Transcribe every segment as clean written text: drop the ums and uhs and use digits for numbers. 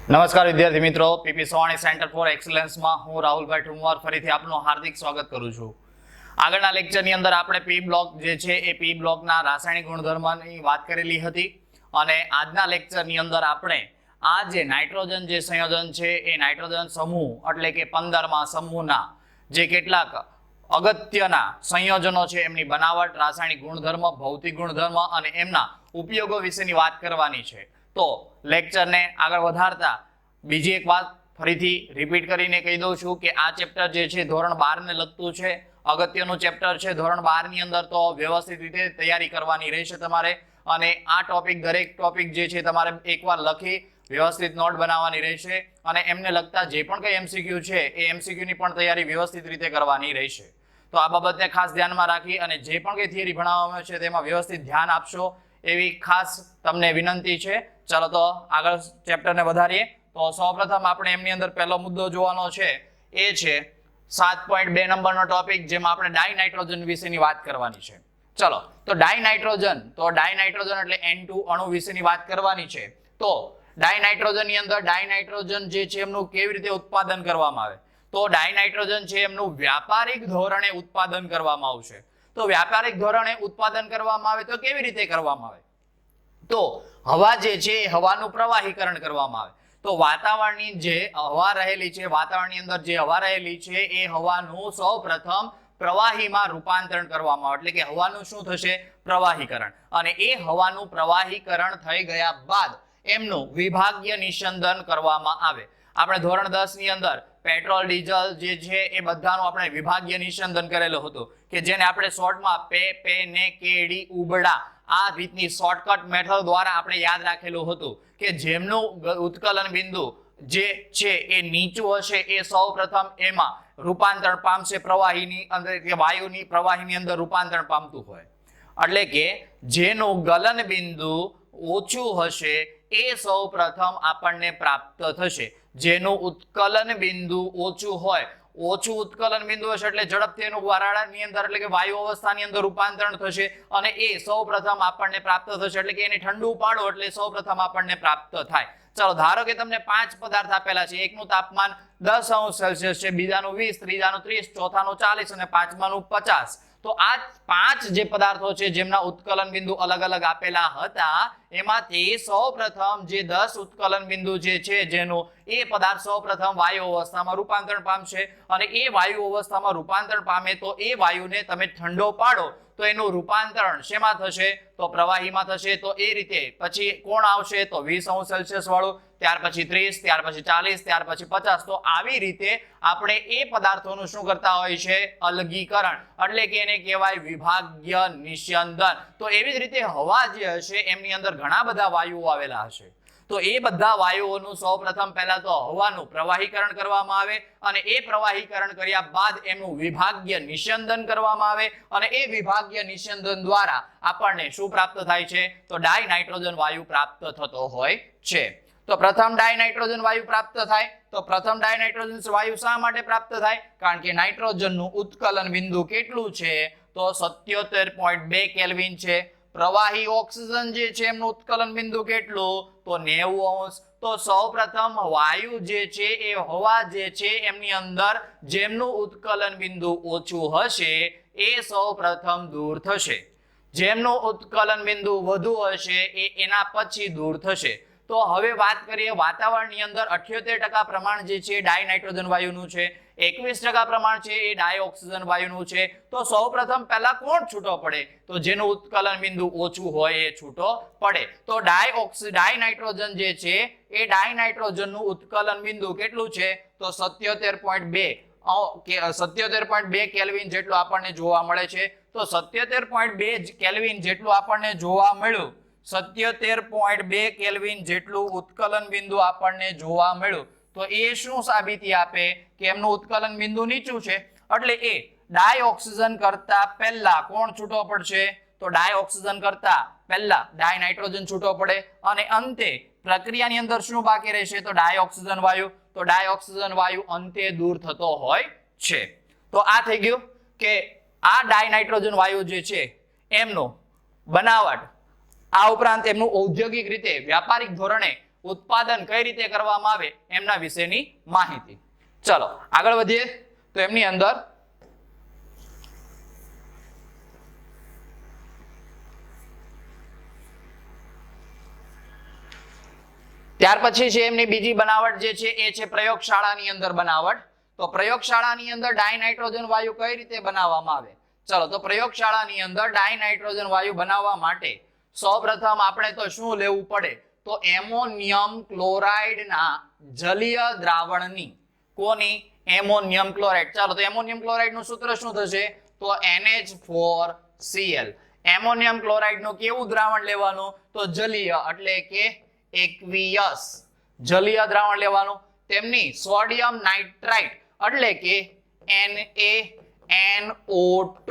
નમસ્કાર વિદ્યાર્થી મિત્રો, પીપી સવાણી સેન્ટર ફોર એક્સલન્સમાં હું રાહુલભાઈ ઠુમર ફરીથી આપનું હાર્દિક સ્વાગત કરું છું. આગળના લેક્ચરની અંદર આપણે પી બ્લોક જે છે એ પી બ્લોકના રાસાયણિક ગુણધર્મની વાત કરેલી હતી અને આજના લેક્ચરની અંદર આપણે આ જે નાઇટ્રોજન જે સંયોજન છે એ નાઇટ્રોજન સમૂહ એટલે કે 15મા સમૂહના જે કેટલાક અગત્યના સંયોજનો છે એમની બનાવટ, રાસાયણિક ગુણધર્મ, ભૌતિક ગુણધર્મ અને એમના ઉપયોગો વિશેની વાત કરવાની છે. તો લેક્ચરને આગળ વધારતા બીજી એક વાત ફરીથી રિપીટ કરીને કહી દઉં છું કે આ ચેપ્ટર જે છે ધોરણ 12 ને લગતું છે, અગત્યનું ચેપ્ટર છે. ધોરણ 12 ની અંદર તો વ્યવસ્થિત રીતે તૈયારી કરવાની રહેશે તમારે અને આ દરેક ટોપિક જે છે તમારે એકવાર લખી વ્યવસ્થિત નોટ બનાવવાની રહેશે અને એમને લગતા જે પણ કંઈ એમસીક્યુ છે એ એમસીક્યુ ની પણ તૈયારી વ્યવસ્થિત રીતે કરવાની રહેશે. તો આ બાબતને ખાસ ધ્યાનમાં રાખી અને જે પણ કંઈ થિયરી ભણાવવામાં છે તેમાં વ્યવસ્થિત ધ્યાન આપશો એવી ખાસ તમને વિનંતી છે. ચાલો તો આગળ ચેપ્ટરને વધારીએ. તો સૌપ્રથમ આપણે એમની અંદર પહેલો મુદ્દો જોવાનો છે એ છે 7.2 નંબરનો ટોપિક, જેમાં આપણે ડાયનાઇટ્રોજન વિશેની વાત કરવાની છે. ચલો તો ડાયનાઇટ્રોજન એટલે N2 અણુ વિશેની વાત કરવાની છે. તો ડાયનાઇટ્રોજનની અંદર ડાયનાઇટ્રોજન જે છે એમનું કેવી રીતે ઉત્પાદન કરવામાં આવે, તો ડાયનાઇટ્રોજન છે એમનું વ્યાપારિક ધોરણે ઉત્પાદન કરવામાં આવશે. તો વ્યાપારિક ધોરણે ઉત્પાદન કરવામાં આવે તો કેવી રીતે કરવામાં આવે, તો હવા જે છે હવાનું પ્રવાહીકરણ કરવામાં આવે. તો વાતાવરણની જે હવા રહેલી છે, વાતાવરણની અંદર જે હવા રહેલી છે એ હવાનું સૌપ્રથમ પ્રવાહીમાં રૂપાંતરણ કરવામાં આવે, એટલે કે હવાનું શું થશે, પ્રવાહીકરણ. અને એ હવાનું પ્રવાહીકરણ થઈ ગયા બાદ એમનું વિભાગીય નિસ્યંદન કરવામાં આવે. આપણે ધોરણ 10 ની અંદર પેટ્રોલ, ડીઝલ જે છે એ બધાનું આપણે વિભાગીય નિસ્યંદન કરેલું હતું કે જેને આપણે શોર્ટમાં પે ને કેડી ઉબડા આ રીતની શોર્ટકટ મેથડ દ્વારા આપણે યાદ રાખેલું હતું કે જેમનું ઉત્કલન બિંદુ જે છે એ નીચું હશે એ સૌપ્રથમ એમાં રૂપાંતરણ પામશે પ્રવાહીની અંદર, કે વાયુની પ્રવાહીની અંદર રૂપાંતરણ પામતું હોય. એટલે કે જેનું ગલન બિંદુ ઓછું હશે એ સૌપ્રથમ આપણને પ્રાપ્ત થશે. જેનું ઉત્કલન બિંદુ ઓછું હોય, ઓછું ઉત્કલન બિંદુ હશે એટલે ઝડપથી એનું વરાળની અંદર એટલે કે વાયુ અવસ્થાની અંદર રૂપાંતરણ થશે અને એ સૌપ્રથમ આપણને પ્રાપ્ત થશે. એટલે કે એને ઠંડુ પાડો એટલે સૌપ્રથમ આપણને પ્રાપ્ત થાય. ચાલો ધારો કે તમને 5 પદાર્થ આપેલા છે. એકનું તાપમાન 10°C છે, બીજાનું 20, ત્રીજાનું 30, ચોથાનું 40 અને પાંચમાનું 50. તો આ 5 જે પદાર્થો છે જેમના ઉત્કલન બિંદુ અલગ અલગ આપેલા હતા એમાંથી સૌપ્રથમ જે 10 ઉત્કલન બિંદુ જે છે જેનું એ પદાર્થ સૌપ્રથમ વાયુ અવસ્થામાં રૂપાંતરણ પામશે અને એ વાયુ અવસ્થામાં રૂપાંતરણ પામે તો એ વાયુને તમે ઠંડો પાડો તો એનું રૂપાંતરણ શેમાં થશે, તો પ્રવાહીમાં થશે. તો એ રીતે પછી કોણ આવશે, તો 20°C વાળું, ત્યાર પછી 30, ત્યાર પછી 40, ત્યાર પછી 50. તો આવી રીતે આપણે એ પદાર્થોનું શું કરતા હોય છે, અલગીકરણ, એટલે કે એને કહેવાય વિભાગીય નિસ્યંદન. તો એવી જ રીતે હવા જે હશે એમની અંદર ઘણા બધા વાયુઓ આવેલા હશે. તો એ બધા વાયુઓનું સૌપ્રથમ પહેલા તો હવાનું પ્રવાહીકરણ કરવામાં આવે અને એ પ્રવાહીકરણ કર્યા બાદ એનું વિભાગીય નિસ્યંદન કરવામાં આવે અને એ વિભાગીય નિસ્યંદન દ્વારા આપણને શું પ્રાપ્ત થાય છે, તો ડાયનાઇટ્રોજન વાયુ પ્રાપ્ત થતો હોય છે. તો પ્રથમ ડાયનાઇટ્રોજન વાયુ પ્રાપ્ત થાય. તો પ્રથમ ડાયનાઇટ્રોજન વાયુ શા માટે પ્રાપ્ત થાય, કારણ કે નાઇટ્રોજનનું ઉત્કલન બિંદુ કેટલું છે, તો 77.2 કેલ્વિન છે. પ્રવાહી ઓક્સિજન જે છે એમનું ઉત્કલન બિંદુ કેટલું, તો 90°. તો સૌપ્રથમ વાયુ જે છે એ હવા જે છે એમની અંદર જેમનું ઉત્કલન બિંદુ ઓછું હશે એ સૌપ્રથમ દૂર થશે. જેમનું ઉત્કલન બિંદુ વધુ હશે એ એના પછી દૂર થશે. તો હવે વાત કરીએ વાતાવરણની અંદર 78% પ્રમાણ જે છે ડાયનાઇટ્રોજન વાયુનું છે, 21% પ્રમાણ છે એ ડાયઓક્સિજન વાયુનું છે. તો સૌપ્રથમ પહેલા કોણ છૂટો પડે, તો જેનું ઉત્કલન બિંદુ ઓછું હોય એ છૂટો પડે. તો ડાયનાઇટ્રોજન જે છે એ ડાયનાઇટ્રોજનનું ઉત્કલન બિંદુ કેટલું છે, તો 77.2 કેલ્વિન જેટલું આપણને જોવા મળે છે. તો 77.2 કેલ્વિન જેટલું આપણને જોવા મળ્યું, 77.2 કેલ્વિન જેટલું ઉત્કલન બિંદુ આપણને જોવા મળ્યું. તો એ શું સાબિતી આપે કે એમનું ઉત્કલન બિંદુ નીચું છે. એટલે એ ડાયઓક્સિજન કરતા પહેલા કોણ છૂટો પડશે, તો ડાયઓક્સિજન કરતા પહેલા ડાયનાઇટ્રોજન છૂટો પડે અને અંતે પ્રક્રિયાની અંદર શું બાકી રહેશે, તો ડાયઓક્સિજન વાયુ. તો ડાયઓક્સિજન વાયુ અંતે દૂર થતો હોય છે. તો આ થઈ ગયું કે આ ડાયનાઇટ્રોજન વાયુ જે છે એમનું બનાવટ, આ ઉપરાંત એમનું ઔદ્યોગિક રીતે વ્યાપારિક ધોરણે ઉત્પાદન કઈ રીતે કરવામાં આવે એમના વિશેની માહિતી. ચલો આગળ વધીએ. તો એમની અંદર ત્યાર પછી છે એમની બીજી બનાવટ જે છે એ છે પ્રયોગશાળાની અંદર બનાવટ. તો પ્રયોગશાળાની અંદર ડાયનાઇટ્રોજન વાયુ કઈ રીતે બનાવવામાં આવે? ચલો તો પ્રયોગશાળાની અંદર ડાયનાઇટ્રોજન વાયુ બનાવવા માટે સૌપ્રથમ આપણે તો શું લેવું પડે? તો એમોનિયમ ક્લોરાઇડના જલીય દ્રાવણની, કોની? Ammonium chloride. ચાલો તો એમોનિયમ ક્લોરાઇડ નું સૂત્ર શું થશે? તો NH4Cl. એમોનિયમ ક્લોરાઇડ નું કેવું દ્રાવણ લેવાનું? તો જલીય એટલે કે એક્વિયસ જલીય દ્રાવણ લેવાનું. તેમની સોડિયમ નાઇટ્રાઇટ એટલે કે NaNO2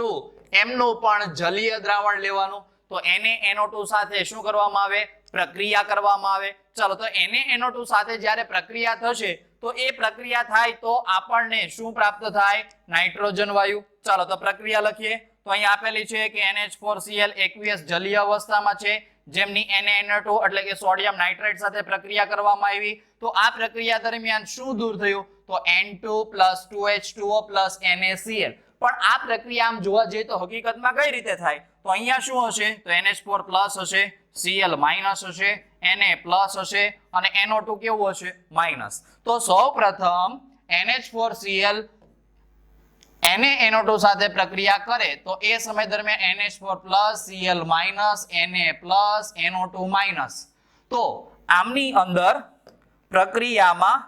એમનું પણ જલીય દ્રાવણ લેવાનું. તો NaNO2 સાથે શું કરવામાં આવે? પ્રક્રિયા કરવામાં આવે. ચાલો તો NaNO2 સાથે જ્યારે પ્રક્રિયા થશે તો એ પ્રક્રિયા થાય તો આપણને શું પ્રાપ્ત થાય? નાઇટ્રોજન વાયુ. ચાલો તો પ્રક્રિયા લખીએ. તો અહીં આપેલી છે કે NH4Cl એક્વિયસ જલીય અવસ્થામાં છે, જેમની NaNO2 એટલે કે સોડિયમ નાઇટ્રાઇટ સાથે પ્રક્રિયા કરવામાં આવી. તો આ પ્રક્રિયા દરમિયાન શું દૂર થયું? તો N2 + 2H2O + NaCl. પણ આ પ્રક્રિયા આમ જોવા જઈએ તો હકીકતમાં કઈ રીતે થાય? તો અહીંયા શું હશે? તો NH4+ હશે, Cl- હશે, Na+ હશે અને NO2 કેવું હશે? માઇનસ. તો સૌપ્રથમ NH4Cl NaNO2 સાથે પ્રક્રિયા કરે તો એ સમય દરમિયાન NH4+, Cl-, Na+, NO2-. તો આમની અંદર પ્રક્રિયામાં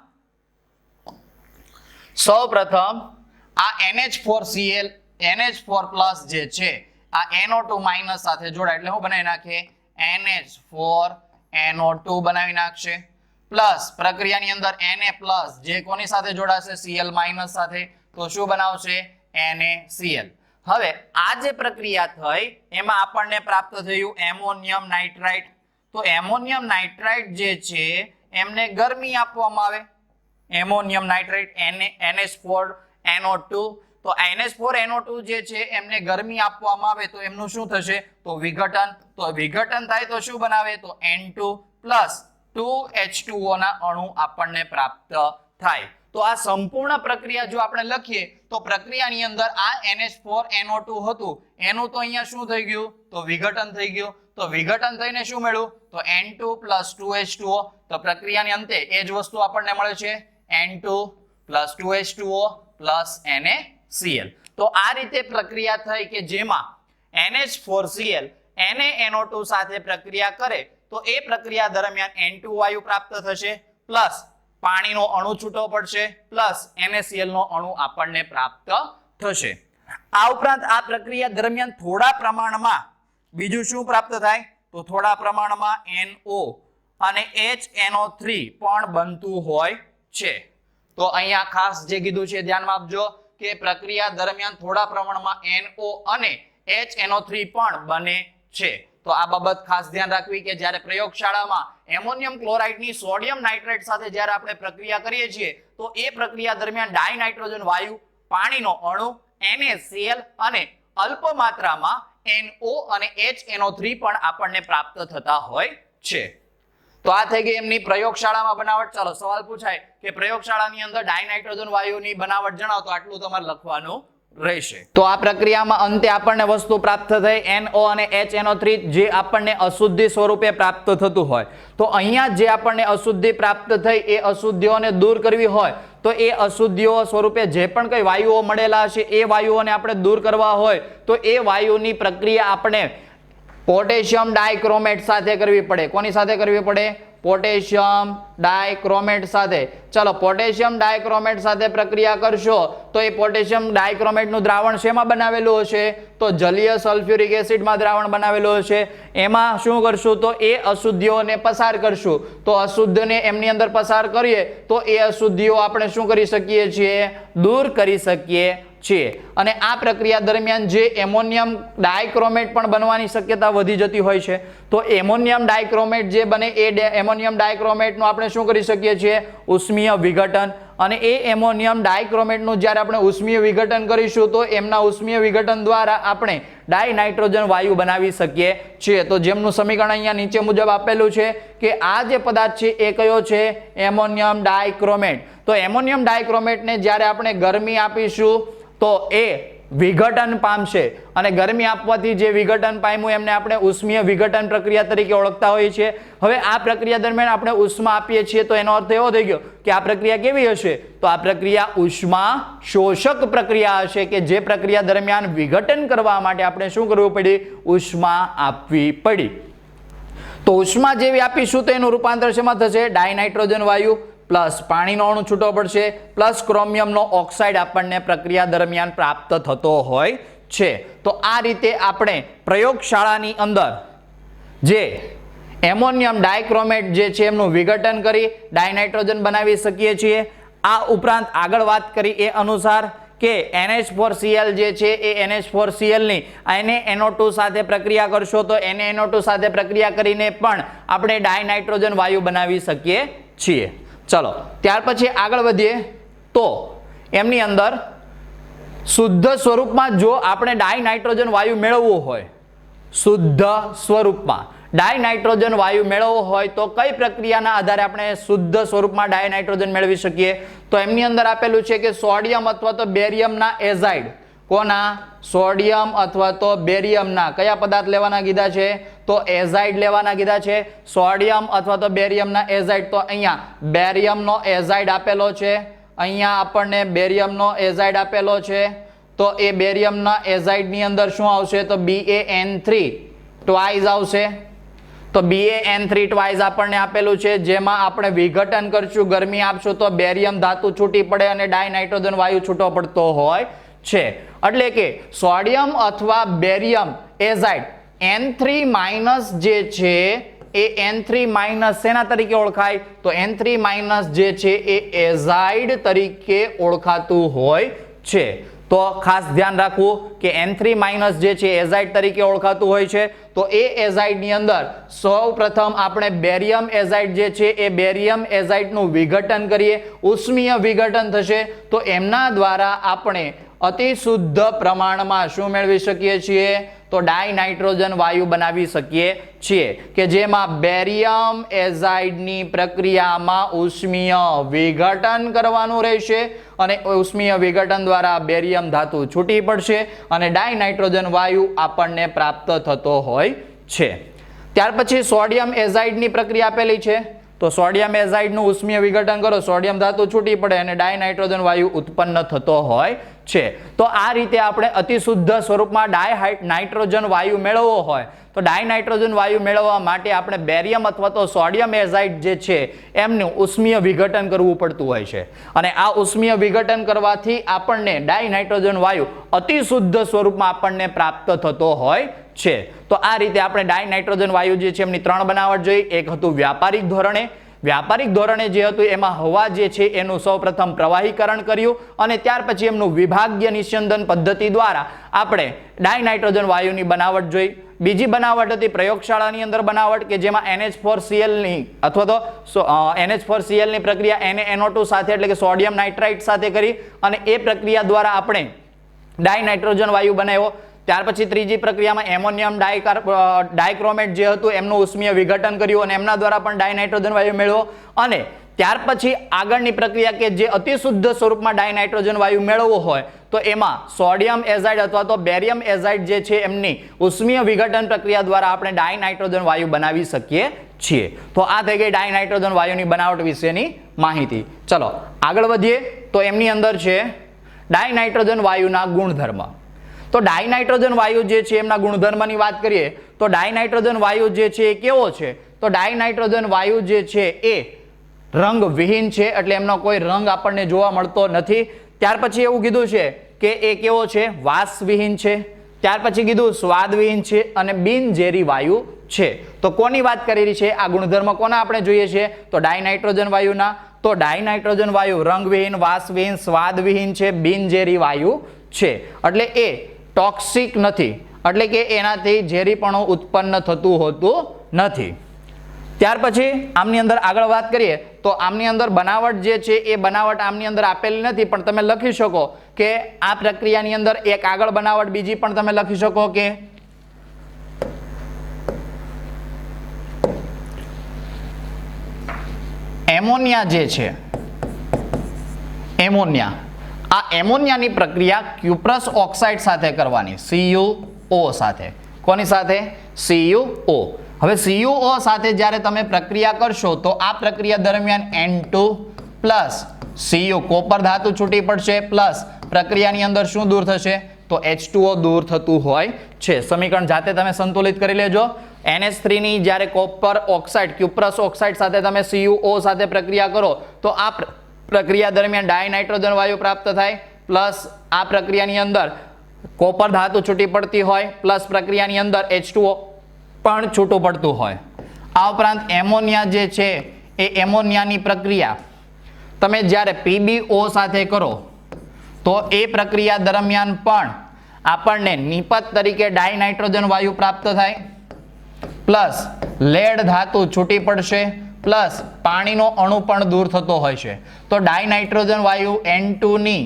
સૌપ્રથમ આ NH4Cl NH4+ જે છે આ NO2- સાથે જોડાય એટલે હું બનાવી નાખે NH4NO2 બનાવી નાખશે, પ્લસ પ્રક્રિયાની અંદર Na+ જે કોની સાથે જોડાશે? Cl- સાથે. તો શું બનાવશે? NaCl. હવે આ જે પ્રક્રિયા થઈ એમાં આપણને પ્રાપ્ત થયું એમોનિયમ નાઇટ્રાઇટ. તો એમોનિયમ નાઇટ્રાઇટ જે છે એમને ગરમી આપવામાં આવે. Ammonium nitrite NH4NO2. તો NH4NO2 જે છે એમને ગરમી આપવામાં આવે તો એમનું શું થશે? તો વિઘટન. તો વિઘટન થાય તો શું બનાવે? તો N2 + 2H2O ના અણુ આપણને પ્રાપ્ત થાય. તો આ સંપૂર્ણ પ્રક્રિયા જો આપણે લખીએ તો પ્રક્રિયાની અંદર આ NH4NO2 હતું એનું તો અહીંયા શું થઈ ગયું? તો વિઘટન થઈ ગયું. તો વિઘટન થઈને શું મળ્યું? તો N2 + 2H2O. તો પ્રક્રિયાની અંતે એ જ વસ્તુ આપણને મળે છે N2 + 2H2O + NaCl. તો આ રીતે પ્રક્રિયા થઈ કે જેમાં NH4Cl NaNO2 સાથે પ્રક્રિયા કરે તો એ પ્રક્રિયા દરમિયાન N2 વાયુ પ્રાપ્ત થશે, પ્લસ પાણીનો અણુ છૂટો પડશે, પ્લસ NaCl નો અણુ આપણને પ્રાપ્ત થશે. આ ઉપરાંત આ પ્રક્રિયા દરમિયાન થોડા પ્રમાણમાં બીજું શું પ્રાપ્ત થાય? તો થોડા પ્રમાણમાં NO અને HNO3 પણ બનતું હોય છે. તો અહીંયા ખાસ જે કીધું છે ધ્યાનમાં આપજો કે પ્રક્રિયા દરમિયાન થોડા પ્રમાણમાં NO અને HNO3 પણ બને છે. તો આ બાબત ખાસ ધ્યાન રાખવી કે જ્યારે પ્રયોગશાળામાં એમોનિયમ ક્લોરાઇડની સોડિયમ નાઇટ્રેટ સાથે જ્યારે આપણે પ્રક્રિયા કરીએ છીએ તો એ પ્રક્રિયા દરમિયાન ડાયનાઇટ્રોજન વાયુ, પાણીનો અણુ, NaCl અને અલ્પ માત્રામાં NO અને HNO3 પણ આપણને પ્રાપ્ત થતા હોય છે. તો આ થઈ ગઈ એમની પ્રયોગશાળામાં બનાવટ. ચાલો સવાલ પૂછાય કે પ્રયોગશાળાની અંદર ડાયનાઇટ્રોજન વાયુની બનાવટ જણાવો, તો આટલું તમારે લખવાનું રહેશે. તો આ પ્રક્રિયામાં અંતે આપણને વસ્તુ પ્રાપ્ત થઈ NO અને HNO3 જે આપણને અશુદ્ધિ સ્વરૂપે પ્રાપ્ત થતું હોય. તો અહીંયા જે આપણને અશુદ્ધિ પ્રાપ્ત થઈ એ અશુદ્ધિઓને દૂર કરવી હોય તો એ અશુદ્ધિઓ સ્વરૂપે જે પણ કઈ વાયુઓ મળેલા હશે એ વાયુઓને આપણે દૂર કરવા હોય તો એ વાયુની પ્રક્રિયા આપણે પોટેશિયમ ડાયક્રોમેટ સાથે કરવી પડે. કોની સાથે કરવી પડે? પોટેશિયમ ડાયક્રોમેટ સાથે. ચલો પોટેશિયમ ડાયક્રોમેટ સાથે પ્રક્રિયા કરશો તો એ પોટેશિયમ ડાયક્રોમેટ નું દ્રાવણ શેમાં બનાવેલું હશે? તો જલીય સલ્ફ્યુરિક એસિડમાં દ્રાવણ બનાવેલું હશે. એમાં શું કરશું? તો એ અશુદ્ધિઓને પસાર કરશું. તો અશુદ્ધને એમની અંદર પસાર કરીએ તો એ અશુદ્ધિઓ આપણે શું કરી શકીએ છીએ? દૂર કરી શકીએ છીએ. અને આ પ્રક્રિયા દરમિયાન જે એમોનિયમ ડાયક્રોમેટ પણ બનવાની શક્યતા વધી જતી હોય છે. તો એમોનિયમ ડાયક્રોમેટ જે બને એ એમોનિયમ ડાયક્રોમેટનું આપણે શું કરી શકીએ છીએ? ઉષ્મીય વિઘટન અને એ એમોનિયમ ડાયક્રોમેટનું જ્યારે આપણે ઉષ્મીય વિઘટન કરીશું તો એમના ઉષ્મીય વિઘટન દ્વારા આપણે ડાયનાઇટ્રોજન વાયુ બનાવી શકીએ છીએ. તો જેમનું સમીકરણ અહીંયા નીચે મુજબ આપેલું છે કે આ જે પદાર્થ છે એ કયો છે? Ammonium dichromate. તો એમોનિયમ ડાયક્રોમેટને જ્યારે આપણે ગરમી આપીશું તો એ વિઘટન પામશે અને ગરમી આપવાથી જે વિઘટન પામ્યું એમને આપણે ઉષ્મીય વિઘટન પ્રક્રિયા તરીકે ઓળખતા હોઈએ છીએ. હવે આ પ્રક્રિયા દરમિયાન આપણે ઉષ્મા આપીએ છીએ તો એનો અર્થ એવો થઈ ગયો કે આ પ્રક્રિયા કેવી હશે? તો આ પ્રક્રિયા ઉષ્મા શોષક પ્રક્રિયા હશે કે જે પ્રક્રિયા દરમિયાન વિઘટન કરવા માટે આપણે શું કરવું પડી? ઉષ્મા આપવી પડી. તો ઉષ્મા જેવી આપીશું તો એનું રૂપાંતર શેમાં થશે? ડાયનાઇટ્રોજન વાયુ પ્લસ પાણીનો અણુ છૂટો પડશે પ્લસ ક્રોમિયમનો ઓક્સાઇડ આપણને પ્રક્રિયા દરમિયાન પ્રાપ્ત થતો હોય છે. તો આ રીતે આપણે પ્રયોગશાળાની અંદર જે એમોનિયમ ડાયક્રોમેટ જે છે એમનું વિઘટન કરી ડાયનાઇટ્રોજન બનાવી શકીએ છીએ. આ ઉપરાંત આગળ વાત કરી એ અનુસાર કે NH4Cl જે છે એ NH4Cl ની NaNO2 સાથે પ્રક્રિયા કરશો તો NaNO2 સાથે પ્રક્રિયા કરીને પણ આપણે ડાયનાઇટ્રોજન વાયુ બનાવી શકીએ છીએ. ચલો ત્યાર પછી આગળ વધીએ તો એમની અંદર શુદ્ધ સ્વરૂપમાં જો આપણે ડાયનાઇટ્રોજન વાયુ મેળવવું હોય, શુદ્ધ સ્વરૂપમાં ડાયનાઇટ્રોજન વાયુ મેળવવો હોય તો કઈ પ્રક્રિયાના આધારે આપણે શુદ્ધ સ્વરૂપમાં ડાયનાઇટ્રોજન મેળવી શકીએ? તો એમની અંદર આપેલું છે કે સોડિયમ અથવા તો બેરિયમના એઝાઇડ. કોના? સોડિયમ અથવા તો બેરિયમના કયા પદાર્થ લેવાના કીધા છે? તો એઝાઇડ લેવાના કીધા છે. સોડિયમ અથવા તો બેરિયમના એઝાઇડ. તો અહીંયા બેરિયમનો એઝાઇડ આપેલો છે, અહીંયા આપણને બેરિયમનો એઝાઇડ આપેલો છે. તો એ બેરિયમના એઝાઇડની અંદર શું આવશે? તો BaN3 ટ્વાઇસ આવશે. તો BaN3 ટ્વાઇસ આપણને આપેલું છે જેમાં આપણે વિઘટન કરશું, ગરમી આપશું તો બેરિયમ ધાતુ છૂટી પડે અને ડાયનાઇટ્રોજન વાયુ છૂટો પડતો હોય છે. એટલે કે સોડિયમ અથવા બેરિયમ એઝાઇડ N3- જે છે એ N3- શેના તરીકે ઓળખાય? તો N3- જે છે એ એઝાઇડ તરીકે ઓળખાતું હોય છે. તો ખાસ ધ્યાન રાખવું કે N3- જે છે એઝાઇડ તરીકે ઓળખાતું હોય છે. તો એ એઝાઇડની અંદર સૌ પ્રથમ આપણે બેરિયમ એઝાઇડ જે છે એ બેરિયમ એઝાઇડનું વિઘટન કરીએ, ઉષ્મીય વિઘટન થશે તો એમના દ્વારા આપણે અતિ શુદ્ધ પ્રમાણમાં શું મેળવી શકીએ છીએ? તો ડાયનાઇટ્રોજન વાયુ બનાવી શકીએ છીએ કે જેમાં બેરિયમ એઝાઇડની પ્રક્રિયામાં ઉષ્મીય વિઘટન કરવાનું રહેશે અને ઉષ્મીય વિઘટન દ્વારા બેરિયમ ધાતુ છૂટી પડશે અને ડાયનાઇટ્રોજન વાયુ આપણને પ્રાપ્ત થતો હોય છે. ત્યાર પછી સોડિયમ એઝાઇડની પ્રક્રિયા આપેલી છે. તો સોડિયમ એઝાઇડનું ઉષ્મીય વિઘટન કરો, સોડિયમ ધાતુ છૂટી પડે અને ડાયનાઇટ્રોજન વાયુ ઉત્પન્ન થતો હોય છે. તો આ રીતે આપણે અતિશુદ્ધ સ્વરૂપમાં ડાયનાઇટ્રોજન વાયુ મેળવવો હોય તો ડાયનાઇટ્રોજન વાયુ મેળવવા માટે આપણે બેરિયમ અથવા તો સોડિયમ એઝાઇડ જે છે એમનું ઉષ્મીય વિઘટન કરવું પડતું હોય છે અને આ ઉષ્મીય વિઘટન કરવાથી આપણને ડાયનાઇટ્રોજન વાયુ અતિશુદ્ધ સ્વરૂપમાં આપણને પ્રાપ્ત થતો હોય છે. તો આ રીતે આપણે ડાયનાઇટ્રોજન વાયુ જે છે એમની ત્રણ બનાવટ જોઈ. એક હતું વ્યાપારિક ધોરણે. વ્યાપારિક ધોરણે જે હતું એમાં હવા જે છે એનું સૌપ્રથમ પ્રવાહીકરણ કર્યું અને ત્યાર પછી એમનું વિભાગીય નિસ્યંદન પદ્ધતિ દ્વારા આપણે ડાયનાઇટ્રોજન વાયુની બનાવટ જોઈ. બીજી બનાવટ હતી પ્રયોગશાળાની અંદર બનાવટ કે જેમાં NH4Cl ની અથવા તો NH4Cl ની પ્રક્રિયા NaNO2 સાથે એટલે કે સોડિયમ નાઇટ્રાઇટ સાથે કરી અને એ પ્રક્રિયા દ્વારા આપણે ડાયનાઇટ્રોજન વાયુ બનાવ્યો. ત્યાર પછી ત્રીજી પ્રક્રિયામાં એમોનિયમ ડાયક્રોમેટ જે હતું એમનું ઉષ્મીય વિઘટન કર્યું અને એમના દ્વારા પણ ડાયનાઇટ્રોજન વાયુ મેળવ્યો અને ત્યાર પછી આગળની પ્રક્રિયા કે જે અતિશુદ્ધ સ્વરૂપમાં ડાયનાઇટ્રોજન વાયુ મેળવવો હોય તો એમાં સોડિયમ એઝાઇડ અથવા તો બેરિયમ એઝાઇડ જે છે એમની ઉષ્મીય વિઘટન પ્રક્રિયા દ્વારા આપણે ડાયનાઇટ્રોજન વાયુ બનાવી શકીએ છીએ. તો આ થઈ ગઈ ડાયનાઇટ્રોજન વાયુની બનાવટ વિશેની માહિતી. ચલો આગળ વધીએ તો એમની અંદર છે ડાયનાઇટ્રોજન વાયુના ગુણધર્મ. તો ડાયનાઇટ્રોજન વાયુ જે છે એમના ગુણધર્મની વાત કરીએ તો ડાયનાઇટ્રોજન વાયુ જે છે એ કેવો છે? તો ડાયનાઇટ્રોજન વાયુ જે છે એ રંગવિહીન છે એટલે એમનો કોઈ રંગ આપણને જોવા મળતો નથી. ત્યાર પછી એવું કીધું છે કે એ કેવો છે? વાસવિહીન છે. ત્યાર પછી કીધું સ્વાદવિહીન છે અને બિનઝેરી વાયુ છે. તો કોની વાત કરી રહી છે? આ ગુણધર્મ કોના આપણે જોઈએ છે? તો ડાયનાઇટ્રોજન વાયુના. તો ડાયનાઇટ્રોજન વાયુ રંગવિહીન, વાસવિહીન, સ્વાદવિહીન છે, બિનઝેરી વાયુ છે. એટલે એ ટોક્સિક નથી એટલે કે એનાથી ઝેરીપણું ઉત્પન્ન થતું હોતું નથી. ત્યાર પછી આમની અંદર આગળ વાત કરીએ તો આમની અંદર બનાવટ જે છે એ બનાવટ આમની અંદર આપેલી નથી, પણ તમે લખી શકો કે આ પ્રક્રિયાની અંદર એક આગળ બનાવટ બીજી પણ તમે લખી શકો કે એમોનિયા જે છે એમોનિયા, આ એમોનિયાની પ્રક્રિયા ક્યુપ્રસ ઓક્સાઇડ સાથે કરવાની, CuO સાથે. કોની સાથે? CuO. હવે CuO સાથે જ્યારે તમે પ્રક્રિયા કરશો તો આ પ્રક્રિયા દરમિયાન N2 પ્લસ Cu કોપર ધાતુ છૂટી પડશે પ્લસ પ્રક્રિયાની અંદર શું દૂર થશે? તો H2O દૂર થતું હોય છે. સમીકરણ જાતે તમે સંતુલિત કરી લેજો. NH3 ની જ્યારે કોપર ઓક્સાઇડ ક્યુપ્રસ ઓક્સાઇડ સાથે તમે CuO સાથે પ્રક્રિયા કરો તો આ પ્રક્રિયા દરમિયાન ડાયનાઇટ્રોજન વાયુ પ્રાપ્ત થાય પ્લસ આ પ્રક્રિયાની અંદર કોપર ધાતુ છૂટી પડતી હોય પ્લસ પ્રક્રિયાની અંદર H2O પણ છૂટું પડતું હોય. આ ઉપરાંત એમોનિયા જે છે એ એમોનિયાની પ્રક્રિયા તમે જ્યારે PbO સાથે કરો તો એ પ્રક્રિયા દરમિયાન પણ આપણને નિપત તરીકે ડાયનાઇટ્રોજન વાયુ પ્રાપ્ત થાય પ્લસ લેડ ધાતુ છૂટી પડશે પ્લસ પાણીનો અણુ પણ દૂર થતો હોય છે. તો ડાયનાઇટ્રોજન વાયુ N2 ની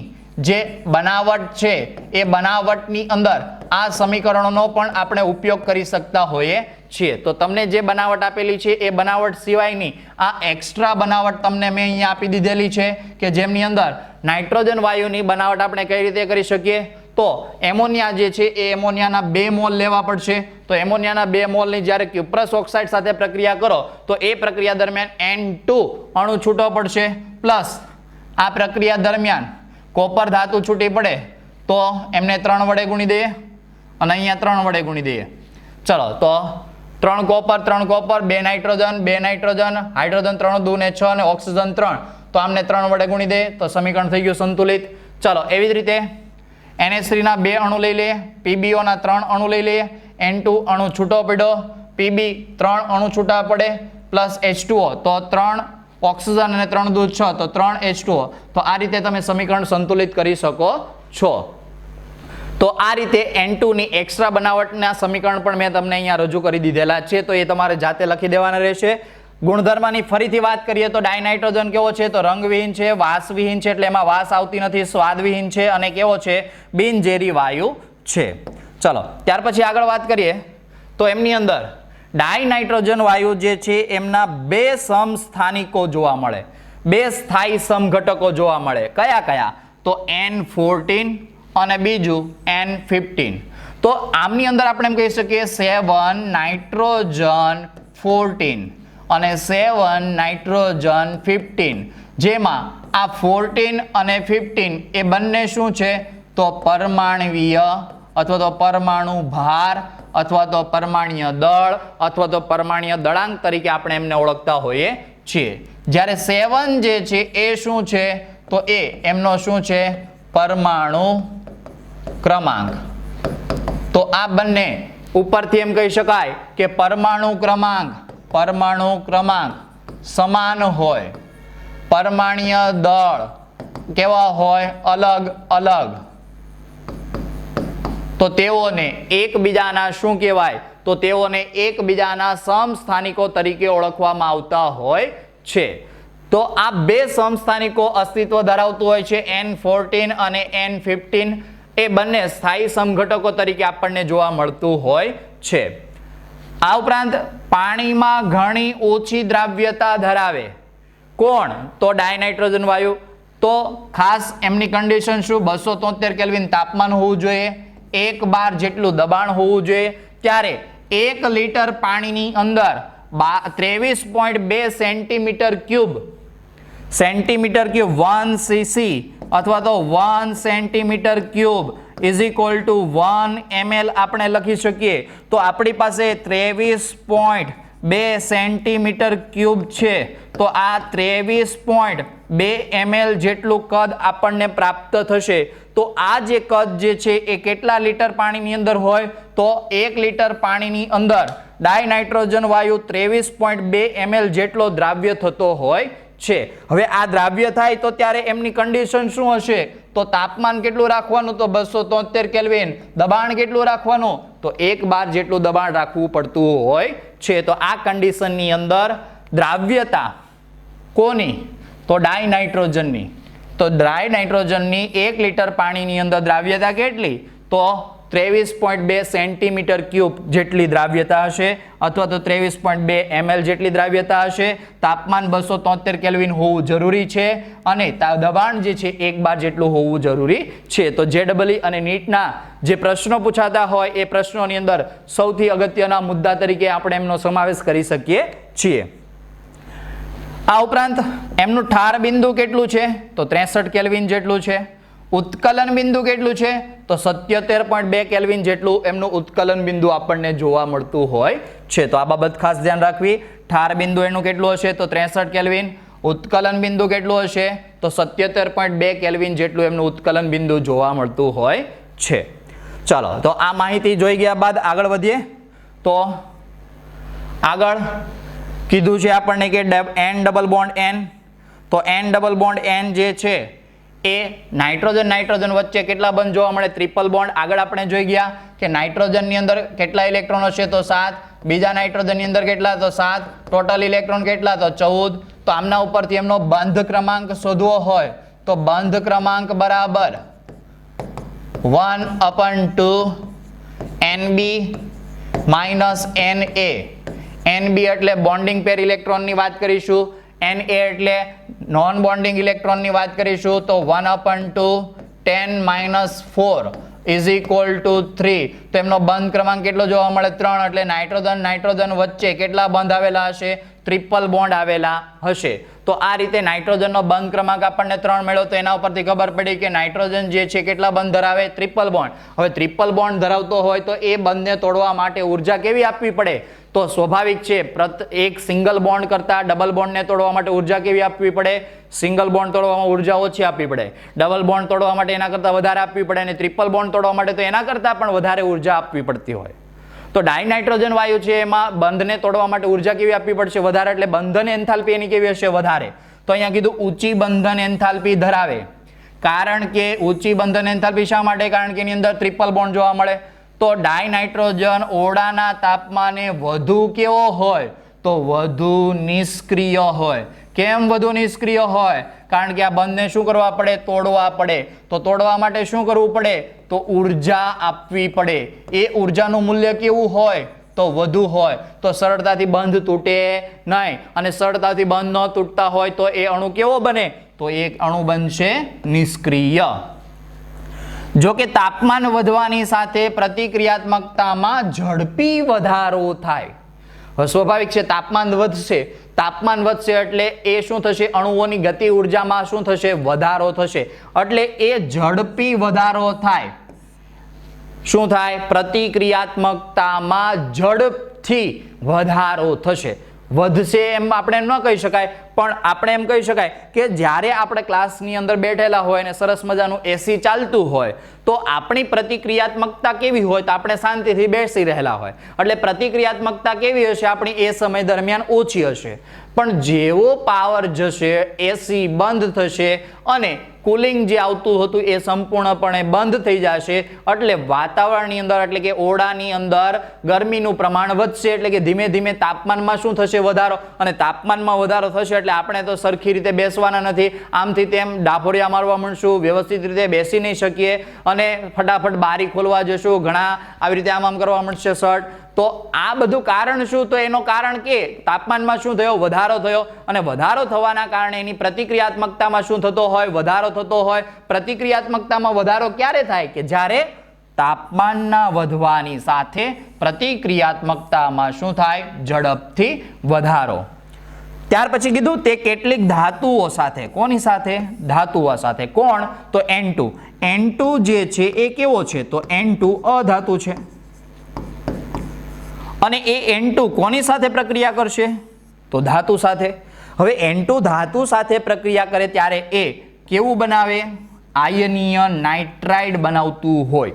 જે બનાવટ છે એ બનાવટની અંદર આ સમીકરણોનો પણ આપણે ઉપયોગ કરી શકતા હોઈએ છીએ. તો તમને જે બનાવટ આપેલી છે એ બનાવટ સિવાયની આ એક્સ્ટ્રા બનાવટ તમને મેં અહીંયા આપી દીધેલી છે કે જેમની અંદર નાઇટ્રોજન વાયુની બનાવટ આપણે કઈ રીતે કરી શકીએ? તો એમોનિયા જે છે એ એમોનિયાના 2 મોલ લેવા પડશે. તો એમોનિયાના 2 મોલની જ્યારે ક્યુપ્રસ ઓક્સાઇડ સાથે પ્રક્રિયા કરો તો એ પ્રક્રિયા દરમિયાન N2 અણુ છૂટો પડશે પ્લસ આ પ્રક્રિયા દરમિયાન કોપર ધાતુ છૂટી પડે તો એમને 3 વડે ગુણી દઈએ અને અહીંયા 3 વડે ગુણી દઈએ. ચલો તો 3 કોપર 2 નાઇટ્રોજન હાઇડ્રોજન 3 2 ને 6 અને ઓક્સિજન 3 તો આમને 3 વડે ગુણી દઈએ તો સમીકરણ થઈ ગયું સંતુલિત. ચલો એવી જ રીતે NH3 ના 2 અણુ લઈ લઈએ, PbO ના 3 અણુ લઈ લઈએ, N2 અણુ છૂટો પડ્યો, Pb 3 અણુ છૂટા પડે પ્લસ H2O તો 3 ઓક્સિજન અને 3 દૂધ 6 તો 3 H2O. તો આ રીતે તમે સમીકરણ સંતુલિત કરી શકો છો. તો આ રીતે N2 ની એક્સ્ટ્રા બનાવટના સમીકરણ પણ મેં તમને અહીંયા રજૂ કરી દીધેલા છે, તો એ તમારે જાતે લખી દેવાના રહેશે. ગુણધર્મની ફરીથી વાત કરીએ તો ડાયનાઇટ્રોજન કેવો છે? તો રંગવિહીન છે, વાસવિહીન છે, એટલે એમાં વાસ આવતી નથી, સ્વાદવિહીન છે અને કેવો છે? બિનઝેરી વાયુ છે. ચલો ત્યાર પછી આગળ વાત કરીએ તો એમની અંદર ડાયનાઇટ્રોજન વાયુ જે છે એમના 2 સમસ્થાનિકો જોવા મળે, 2 સ્થાયી સમઘટકો જોવા મળે. કયા કયા? તો N14 અને બીજું N15. તો આમની અંદર આપણે એમ કહી શકીએ 7 નાઇટ્રોજન 14 અને 7 નાઇટ્રોજન 15, જેમાં આ 14 અને 15 એ બંને શું છે? તો પરમાણવીય અથવા તો પરમાણુ ભાર અથવા તો પરમાણ્વીય દળ અથવા તો પરમાણ્વીય દળાંક તરીકે આપણે એમને ઓળખતા હોઈએ છીએ. જ્યારે 7 જે છે એ શું છે? તો એ એમનો શું છે? પરમાણુ ક્રમાંક. તો આ બંને ઉપરથી એમ કહી શકાય કે પરમાણુ ક્રમાંક સમાન હોય, પરમાણ્વીય દળ કેવા હોય? અલગ અલગ. તો તેઓને એકબીજાના શું કહેવાય? તો તેઓને એકબીજાના સમસ્થાનિકો તરીકે ઓળખવામાં આવતા હોય છે. તો આ 2 સમસ્થાનિકો અસ્તિત્વ ધરાવતું હોય છે, N14 અને N15. એ બંને સ્થાયી સમઘટકો તરીકે આપણને જોવા મળતું હોય છે. આ ઉપરાંત પાણીમાં ઘણી ઓછી દ્રાવ્યતા ધરાવે. કોણ? તો ડાયનાઇટ્રોજન વાયુ. તો ખાસ એમની કન્ડિશન શું? 273 કેલ્વિન તાપમાન હોવું જોઈએ, 1 બાર જેટલું દબાણ હોવું જોઈએ. ત્યારે 1 લીટર પાણીની અંદર 23.2 સેન્ટીમીટર ક્યુબ 1 cc અથવા તો 1 centimetre cube is equal to 1 ml આપણે લખી શકીએ. તો આપણી પાસે 23.2 સેન્ટીમીટર ક્યુબ છે. તો આ 23.2 ml જેટલું કદ આપણને પ્રાપ્ત થશે. તો આ જે કદ જે છે એ કેટલા લીટર પાણીની અંદર હોય? તો 1 લીટર પાણીની અંદર ડાયનાઇટ્રોજન વાયુ 23.2 ml જેટલો દ્રાવ્ય થતો હોય છે. હવે આ દ્રાવ્ય થાય તો ત્યારે એમની કન્ડિશન શું હશે? તો તાપમાન કેટલું રાખવાનું? તો 273 કેલ્વિન. દબાણ કેટલું રાખવાનું? તો 1 બાર જેટલું દબાણ રાખવું પડતું હોય છે તો આ કન્ડિશનની અંદર દ્રાવ્યતા કોની? તો ડાયનાઇટ્રોજનની. તો ડ્રાય નાઇટ્રોજનની 1 લિટર પાણીની અંદર દ્રાવ્યતા કેટલી? તો 23.2 સેન્ટીમીટર ક્યુબ જેટલી દ્રાવ્યતા હશે અથવા તો 23.2 ml જેટલી દ્રાવ્યતા હશે. તાપમાન 273 કેલ્વિન હોવું જરૂરી છે અને દબાણ જે છે 1 બાર જેટલું હોવું જરૂરી છે. તો JEE અને નીટના જે પ્રશ્નો પૂછાતા હોય એ પ્રશ્નોની અંદર સૌથી અગત્યના મુદ્દા તરીકે આપણે એમનો સમાવેશ કરી શકીએ છીએ. આ ઉપરાંત એમનું ઠાર બિંદુ કેટલું છે? તો 63 કેલ્વિન જેટલું છે. ઉત્કલન બિંદુ કેટલું છે? તો 77.2 કેલ્વિન જેટલું એમનું ઉત્કલન બિંદુ આપણને જોવા મળતું હોય છે. તો આ બાબત ખાસ ધ્યાન રાખવી. ઠાર બિંદુ એનું કેટલું હશે? તો 63 કેલ્વિન. ઉત્કલન બિંદુ કેટલું હશે? તો 77.2 કેલ્વિન જેટલું એમનું ઉત્કલન બિંદુ જોવા મળતું હોય છે. ચાલો, તો આ માહિતી જોઈ ગયા બાદ આગળ વધીએ. તો આગળ કીધું છે આપણને કે N ડબલ બોન્ડ N. તો N ડબલ બોન્ડ N જે છે એ નાઇટ્રોજન વચ્ચે કેટલા બંધ જોવા મળે? Triple bond. આગળ આપણે જોઈ ગયા કે નાઇટ્રોજનની અંદર કેટલા ઇલેક્ટ્રોન હશે? તો 7. બીજા નાઇટ્રોજનની અંદર કેટલા? તો 7. ટોટલ ઇલેક્ટ્રોન કેટલા? તો 14. તો આમના ઉપરથી એમનો બંધ ક્રમાંક શોધવો હોય તો બંધ ક્રમાંક બરાબર 1/2 NB માઇનસ NA. NB એટલે બોન્ડિંગ પેર ઇલેક્ટ્રોનની વાત કરીશું. Na એટલે નોન બોન્ડિંગ ઇલેક્ટ્રોનની વાત કરીશું. તો 1/2 10 - 4 ઇઝ ઇક્વલ ટુ 3. તો એમનો બંધ ક્રમાંક કેટલો જોવા મળે? 3. એટલે નાઇટ્રોજન વચ્ચે કેટલા બંધ આવેલા હશે? ટ્રિપલ બોન્ડ આવેલા હશે. તો આ રીતે નાઇટ્રોજનનો બંધ ક્રમાંક આપણને 3 મળ્યો. તો એના ઉપરથી ખબર પડી કે નાઇટ્રોજન જે છે કેટલા બંધ ધરાવે? Triple bond. હવે ટ્રિપલ બોન્ડ ધરાવતો હોય તો એ બંધને તોડવા માટે ઉર્જા કેવી આપવી પડે? તો સ્વાભાવિક છે એક સિંગલ બોન્ડ કરતા ડબલ બોન્ડને તોડવા માટે ઉર્જા કેવી આપવી પડે? સિંગલ બોન્ડ તોડવામાં ઉર્જા ઓછી આપવી પડે. ડબલ બોન્ડ તોડવા માટે એના કરતાં વધારે આપવી પડે અને ટ્રિપલ બોન્ડ તોડવા માટે તો એના કરતાં પણ વધારે ઉર્જા આપવી પડતી હોય. તો ડાયનાઇટ્રોજન વાયુ છે એમાં બંધને તોડવા માટે ઉર્જા કેવી આપવી પડશે? વધારે. એટલે બંધન એન્થાલ્પી એની કેવી હશે? વધારે. તો અહીંયા કીધું ઊંચી બંધન એન્થાલ્પી ધરાવે. કારણ કે ઊંચી બંધન એન્થાલ્પી શા માટે? કારણ કે એની અંદર ટ્રિપલ બોન્ડ જોવા મળે. તો ડાયનાઇટ્રોજન ઓરડાના તાપમાને વધુ કેવો હોય? તો વધુ નિષ્ક્રિય હોય. કેમ વધુ નિષ્ક્રિય હોય? કારણ કે આ બંધને શું કરવા પડે? તોડવા પડે. તો તોડવા માટે શું કરવું પડે? તો ઉર્જા આપવી પડે. એ ઉર્જાનું મૂલ્ય કેવું હોય? તો વધુ હોય. તો સરળતાથી બંધ તૂટે નહીં. અને સરળતાથી બંધ ન તૂટતા હોય તો એ અણુ કેવો બને? તો એ અણુ બનશે નિષ્ક્રિય. જો કે તાપમાન વધવાની સાથે પ્રતિક્રિયાત્મકતામાં ઝડપી વધારો થાય. સ્વાભાવિક છે તાપમાન વધશે. તાપમાન વધશે એટલે એ શું થશે? અણુઓની ગતિ ઉર્જામાં શું થશે? વધારો થશે. એટલે એ ઝડપી વધારો થાય. શું થાય? પ્રતિક્રિયાત્મકતામાં ઝડપથી વધારો થશે. વધશે એમ આપણે ન કહી શકાય, પણ આપણે એમ કહી શકાય કે જ્યારે આપણે ક્લાસની અંદર બેઠેલા હોય અને સરસ મજાનું એસી ચાલતું હોય તો આપણી પ્રતિક્રિયાત્મકતા કેવી હોય? તો આપણે શાંતિથી બેસી રહેલા હોય એટલે પ્રતિક્રિયાત્મકતા કેવી હશે? આપણી એ સમય દરમિયાન ઓછી હશે. પણ જેવો પાવર જશે, એસી બંધ થશે અને કુલિંગ જે આવતું હતું એ સંપૂર્ણપણે બંધ થઈ જશે એટલે વાતાવરણની અંદર એટલે કે ઓરડાની અંદર ગરમીનું પ્રમાણ વધશે. એટલે કે ધીમે ધીમે તાપમાનમાં શું થશે? વધારો. અને તાપમાનમાં વધારો થશે એટલે આપણે તો સરખી રીતે બેસવાના નથી. આમથી તેમ ડાભોરિયા મારવા માંડશું, વ્યવસ્થિત રીતે બેસી નહીં શકીએ અને ફટાફટ બારી ખોલવા જશું, ઘણા આવી રીતે આમ કરવા માંડશે શર્ટ. તો આ બધું કારણ શું? તો એનું કારણ કે તાપમાનમાં શું થયો? વધારો થયો. અને વધારો થવાના કારણે એની પ્રતિક્રિયાત્મકતામાં શું થતો હોય? વધારો થતો હોય. પ્રતિક્રિયાત્મકતામાં વધારો ક્યારે થાય? કે જ્યારે તાપમાનના વધવાની સાથે પ્રતિક્રિયાત્મકતામાં શું થાય? ઝડપથી વધારો. ત્યાર પછી કીધું તે કેટલીક ધાતુઓ સાથે. કોની સાથે? ધાતુઓ સાથે. કોણ? તો N2. N2 જે છે એ કેવો છે? તો N2 અધાતુ છે. અને એ N2 કોની સાથે પ્રક્રિયા કરશે? તો ધાતુ સાથે. હવે N2 ધાતુ સાથે પ્રક્રિયા કરે ત્યારે એ કેવું બનાવે? આયનીય નાઇટ્રાઇડ બનાવતું હોય.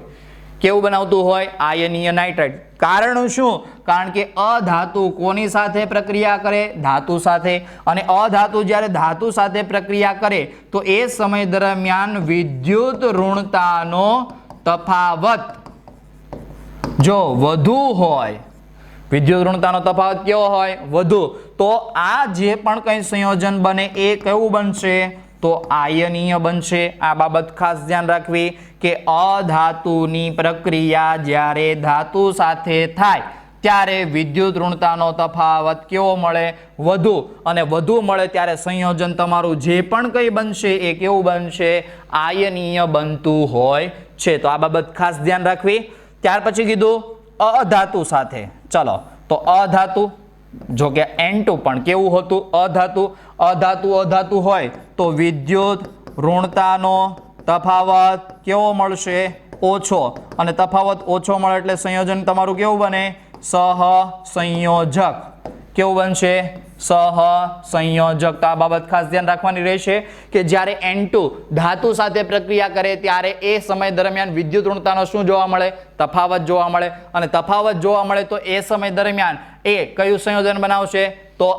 કેવું બનાવતું હોય? આયનીય નાઇટ્રાઇડ. કારણ શું? કારણ કે અધાતુ કોની સાથે પ્રક્રિયા કરે? ધાતુ સાથે. અને અધાતુ જ્યારે ધાતુ સાથે પ્રક્રિયા કરે તો એ સમય દરમિયાન વિદ્યુત ઋણતાનો તફાવત જો વધુ હોય વિદ્યુત ઋણતાનો તફાવત કેવો હોય? વધુ. તો આ જે પણ કંઈ સંયોજન બને એ કેવું બનશે? તો આયનીય બનશે. આ બાબત ખાસ ધ્યાન રાખવી કે અધાતુની પ્રક્રિયા જ્યારે ધાતુ સાથે થાય ત્યારે વિદ્યુત ઋણતાનો તફાવત કેવો મળે? વધુ. અને વધુ મળે ત્યારે સંયોજન તમારું જે પણ કંઈ બનશે એ કેવું બનશે? આયનીય બનતું હોય છે. તો આ બાબત ખાસ ધ્યાન રાખવી. ત્યાર પછી કીધું અધાતુ સાથે. ચલો, તો અધાતુ, જો કે N2 પણ કેવું હતું? અધાતુ. અધાતુ હોય તો વિદ્યુત ઋણતાનો તફાવત કેવો મળશે? ઓછો. અને તફાવત ઓછો મળે એટલે સંયોજન તમારું કેવું બને? સહસંયોજક. કેવું બનશે? સહસંયોજક. તો આ બાબત ખાસ ધ્યાન રાખવાની રહેશે કે જ્યારે N2 ધાતુ સાથે પ્રક્રિયા કરે ત્યારે એ સમય દરમિયાન વિદ્યુત ઋણતાનો શું જોવા મળે? તફાવત જોવા મળે. અને તફાવત જોવા મળે તો એ સમય દરમિયાન એ કયું સંયોજન બનાવશે? તો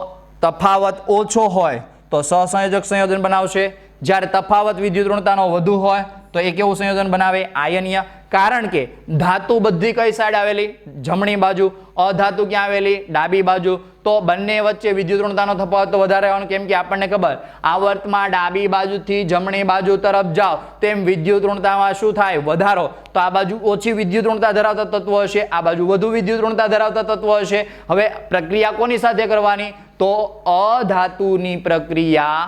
તફાવત ઓછો હોય તો સહસંયોજક સંયોજન બનાવશે. જ્યારે તફાવત વિદ્યુત ઋણતાનો વધુ હોય તો એ કેવું સંયોજન બનાવે? આયનીય. કારણ કે ધાતુ બધી કઈ સાઈડ આવેલી? જમણી બાજુ. અધાતુ ક્યાં આવેલી? ડાબી બાજુ. તો બંને વચ્ચે વિદ્યુત ઋણતાનો તફાવત તો વધારે હોવાનો, કેમ કે આપણને ખબર આવર્તમાં ડાબી બાજુથી જમણી બાજુ તરફ જાઓ તેમ વિદ્યુત ઋણતામાં શું થાય? વધારો. તો આ બાજુ ઓછી વિદ્યુત ઋણતા ધરાવતા તત્વો હશે, આ બાજુ વધુ વિદ્યુત ઋણતા ધરાવતા તત્વો હશે. હવે પ્રક્રિયા કોની સાથે કરવાની? તો અધાતુની પ્રક્રિયા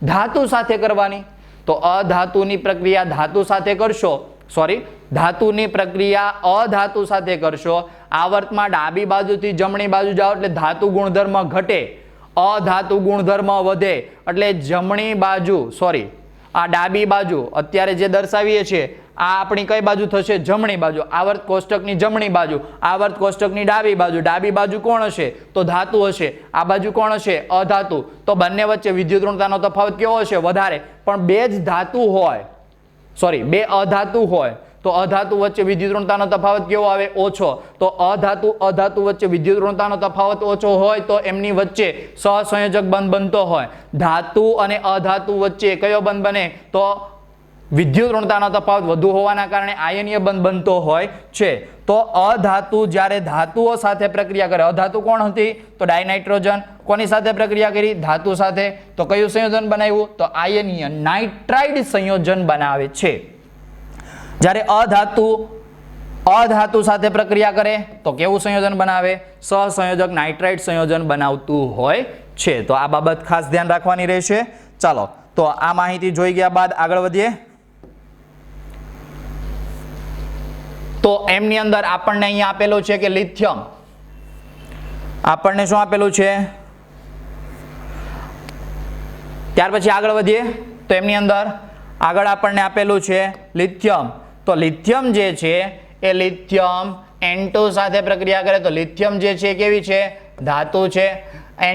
ધાતુ સાથે કરવાની. તો અધાતુની પ્રક્રિયા ધાતુ સાથે કરશો, ધાતુની પ્રક્રિયા અધાતુ સાથે કરશો. આવર્તમાં ડાબી બાજુથી જમણી બાજુ જાઓ એટલે ધાતુ ગુણધર્મ ઘટે, અધાતુ ગુણધર્મ વધે. એટલે જમણી બાજુ, આ ડાબી બાજુ અત્યારે જે દર્શાવીએ છીએ આ આપણી કઈ બાજુ થશે? જમણી બાજુ. આવર્ત કોષ્ટકની જમણી બાજુ, આવર્ત કોષ્ટકની ડાબી બાજુ. ડાબી બાજુ કોણ હશે? તો ધાતુ હશે. આ બાજુ કોણ હશે? અધાતુ. તો બંને વચ્ચે વિદ્યુત ઋણતાનો તફાવત કેવો હશે? વધારે. પણ બે જ ધાતુ હોય, બે અધાતુ હોય તો અધાતુ વચ્ચે વિદ્યુત ઋણતાનો તફાવત કેવો આવે? ઓછો. તો અધાતુ વચ્ચે વિદ્યુત ઋણતાનો તફાવત ઓછો હોય તો એમની વચ્ચે સહસંયોજક બંધ બનતો હોય. ધાતુ અને અધાતુ વચ્ચે કયો બંધ બને? તો વિદ્યુત ઋણતાનો તફાવત વધુ હોવાના કારણે આયનીય બંધ બનતો હોય છે. તો અધાતુ જ્યારે ધાતુઓ સાથે પ્રક્રિયા કરે, અધાતુ કોણ હતી? તો ડાયનાઇટ્રોજન. કોની સાથે પ્રક્રિયા કરી? ધાતુ સાથે. તો કયું સંયોજન બનાવ્યું? તો આયનીય નાઇટ્રાઇડ સંયોજન બનાવે છે. જ્યારે અધાતુ સાથે પ્રક્રિયા કરે તો કેવું સંયોજન બનાવે? સહસંયોજક નાઇટ્રાઇડ સંયોજન બનાવતું હોય છે. તો આ બાબત ખાસ ધ્યાન રાખવાની રહેશે. ચાલો, તો આ માહિતી જોઈ ગયા બાદ આગળ વધીએ. તો એમની અંદર આપણને અહીંયા આપેલું છે કે લિથિયમ. આપણને શું આપેલું છે? ત્યાર પછી આગળ વધીએ તો એમની અંદર આગળ આપણને આપેલું છે લિથિયમ. તો લિથિયમ જે છે એ લિથિયમ N2 સાથે પ્રક્રિયા કરે તો લિથિયમ જે છે કેવી છે? ધાતુ છે.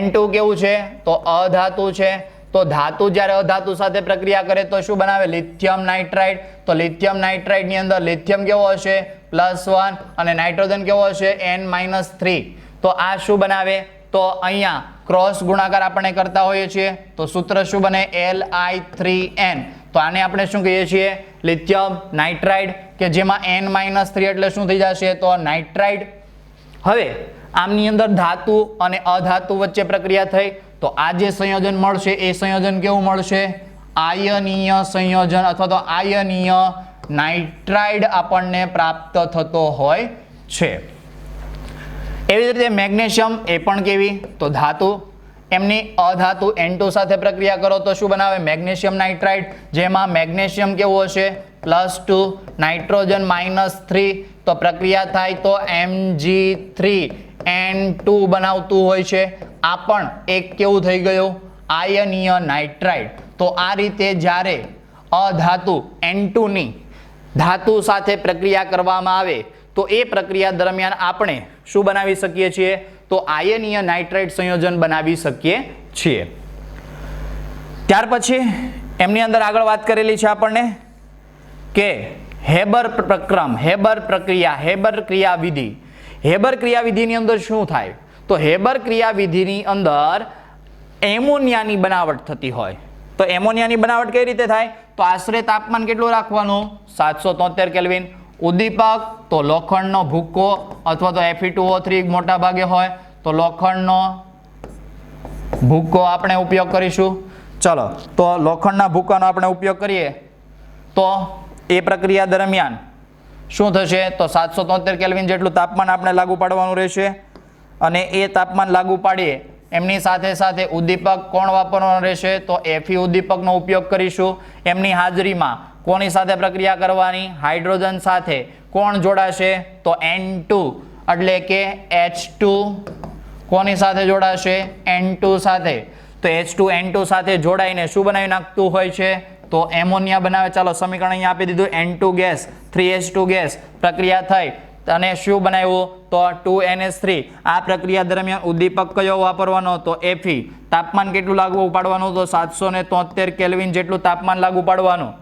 N2 કેવું છે? તો અધાતુ છે. તો ધાતુ જ્યારે અધાતુ સાથે પ્રક્રિયા કરે તો શું બનાવે? Lithium nitride. તો લિથિયમ નાઇટ્રાઇડ ની અંદર લિથિયમ કેવો હશે? +1. અને નાઇટ્રોજન કેવો હશે? N-3. તો આ શું બનાવે? તો અહીંયા ક્રોસ ગુણાકાર આપણે કરતા હોઈએ છીએ તો સૂત્ર શું બને? Li3n. તો આને આપણે શું કહીએ છીએ? લિથિયમ નાઇટ્રાઇડ, કે જેમાં N-3 એટલે શું થઈ જશે? તો નાઇટ્રાઇડ. હવે આમની અંદર ધાતુ અને અધાતુ વચ્ચે પ્રક્રિયા થઈ તો આ જે સંયોજન મળશે એ સંયોજન કેવું મળશે? આયનીય સંયોજન અથવા તો આયનીય નાઇટ્રાઇડ આપણને પ્રાપ્ત થતો હોય છે. એવી જ રીતે મેગ્નેશિયમ, એ પણ કેવી? તો ધાતુ. એમની અધાતુ N2 સાથે પ્રક્રિયા કરો તો શું બનાવે? મેગ્નેશિયમ નાઇટ્રાઇડ, જેમાં મેગ્નેશિયમ કેવું હશે? +2. નાઇટ્રોજન -3. તો પ્રક્રિયા થાય તો Mg3N2 બનાવતું હોય છે. આ પણ એક કેવું થઈ ગયું? આયનીય નાઇટ્રાઇડ. તો આ રીતે જ્યારે અધાતુ N2 ની ધાતુ સાથે પ્રક્રિયા કરવામાં આવે તો એ પ્રક્રિયા દરમિયાન આપણે શું બનાવી શકીએ છીએ? તો આયનીય નાઇટ્રાઇડ સંયોજન બનાવી શકીએ છીએ. ત્યાર પછી એમની અંદર આગળ વાત કરેલી છે આપણને કે હેબર પ્રક્રમ, હેબર પ્રક્રિયા, હેબર ક્રિયાવિધિ. હેબર ક્રિયાવિધિની અંદર શું થાય? તો હેબર ક્રિયાવિધિની અંદર એમોનિયાની બનાવટ થતી હોય. તો એમોનિયાની બનાવટ કઈ રીતે થાય? તો આશરે તાપમાન કેટલું રાખવાનું? 773 કેલ્વિન. ઉદ્દીપક તો લોખંડનો ભૂક્કો અથવા તો Fe2O3 મોટા ભાગે હોય તો લોખંડનો ભૂક્કો આપણે ઉપયોગ કરીશું. ચલો તો લોખંડના ભૂક્કાનો આપણે ઉપયોગ કરીએ તો એ પ્રક્રિયા દરમિયાન શું થશે તો 773 કેલ્વિન જેટલું તાપમાન આપણે લાગુ પાડવાનું રહેશે અને એ તાપમાન લાગુ પાડીએ એમની સાથે સાથે ઉદ્દીપક કોણ વાપરવાનું રહેશે તો Fe ઉદ્દીપકનો ઉપયોગ કરીશું. એમની હાજરીમાં કોની સાથે પ્રક્રિયા કરવાની હાઇડ્રોજન સાથે કોણ જોડાશે તો N2 એટલે કે H2 કોની સાથે જોડાશે N2 સાથે તો H2N2 સાથે જોડાઈને શું બનાવી નાખતું હોય છે તો એમોનિયા બનાવે. ચાલો સમીકરણ અહીંયા આપી દીધું N2 ગેસ 3H2 ગેસ પ્રક્રિયા થઈ અને શું બનાવ્યું તો 2NH3. આ પ્રક્રિયા દરમિયાન ઉદ્દીપક કયો વાપરવાનો તો Fe. તાપમાન કેટલું લાગુ પાડવાનું તો 773 કેલ્વિન જેટલું તાપમાન લાગુ પાડવાનું.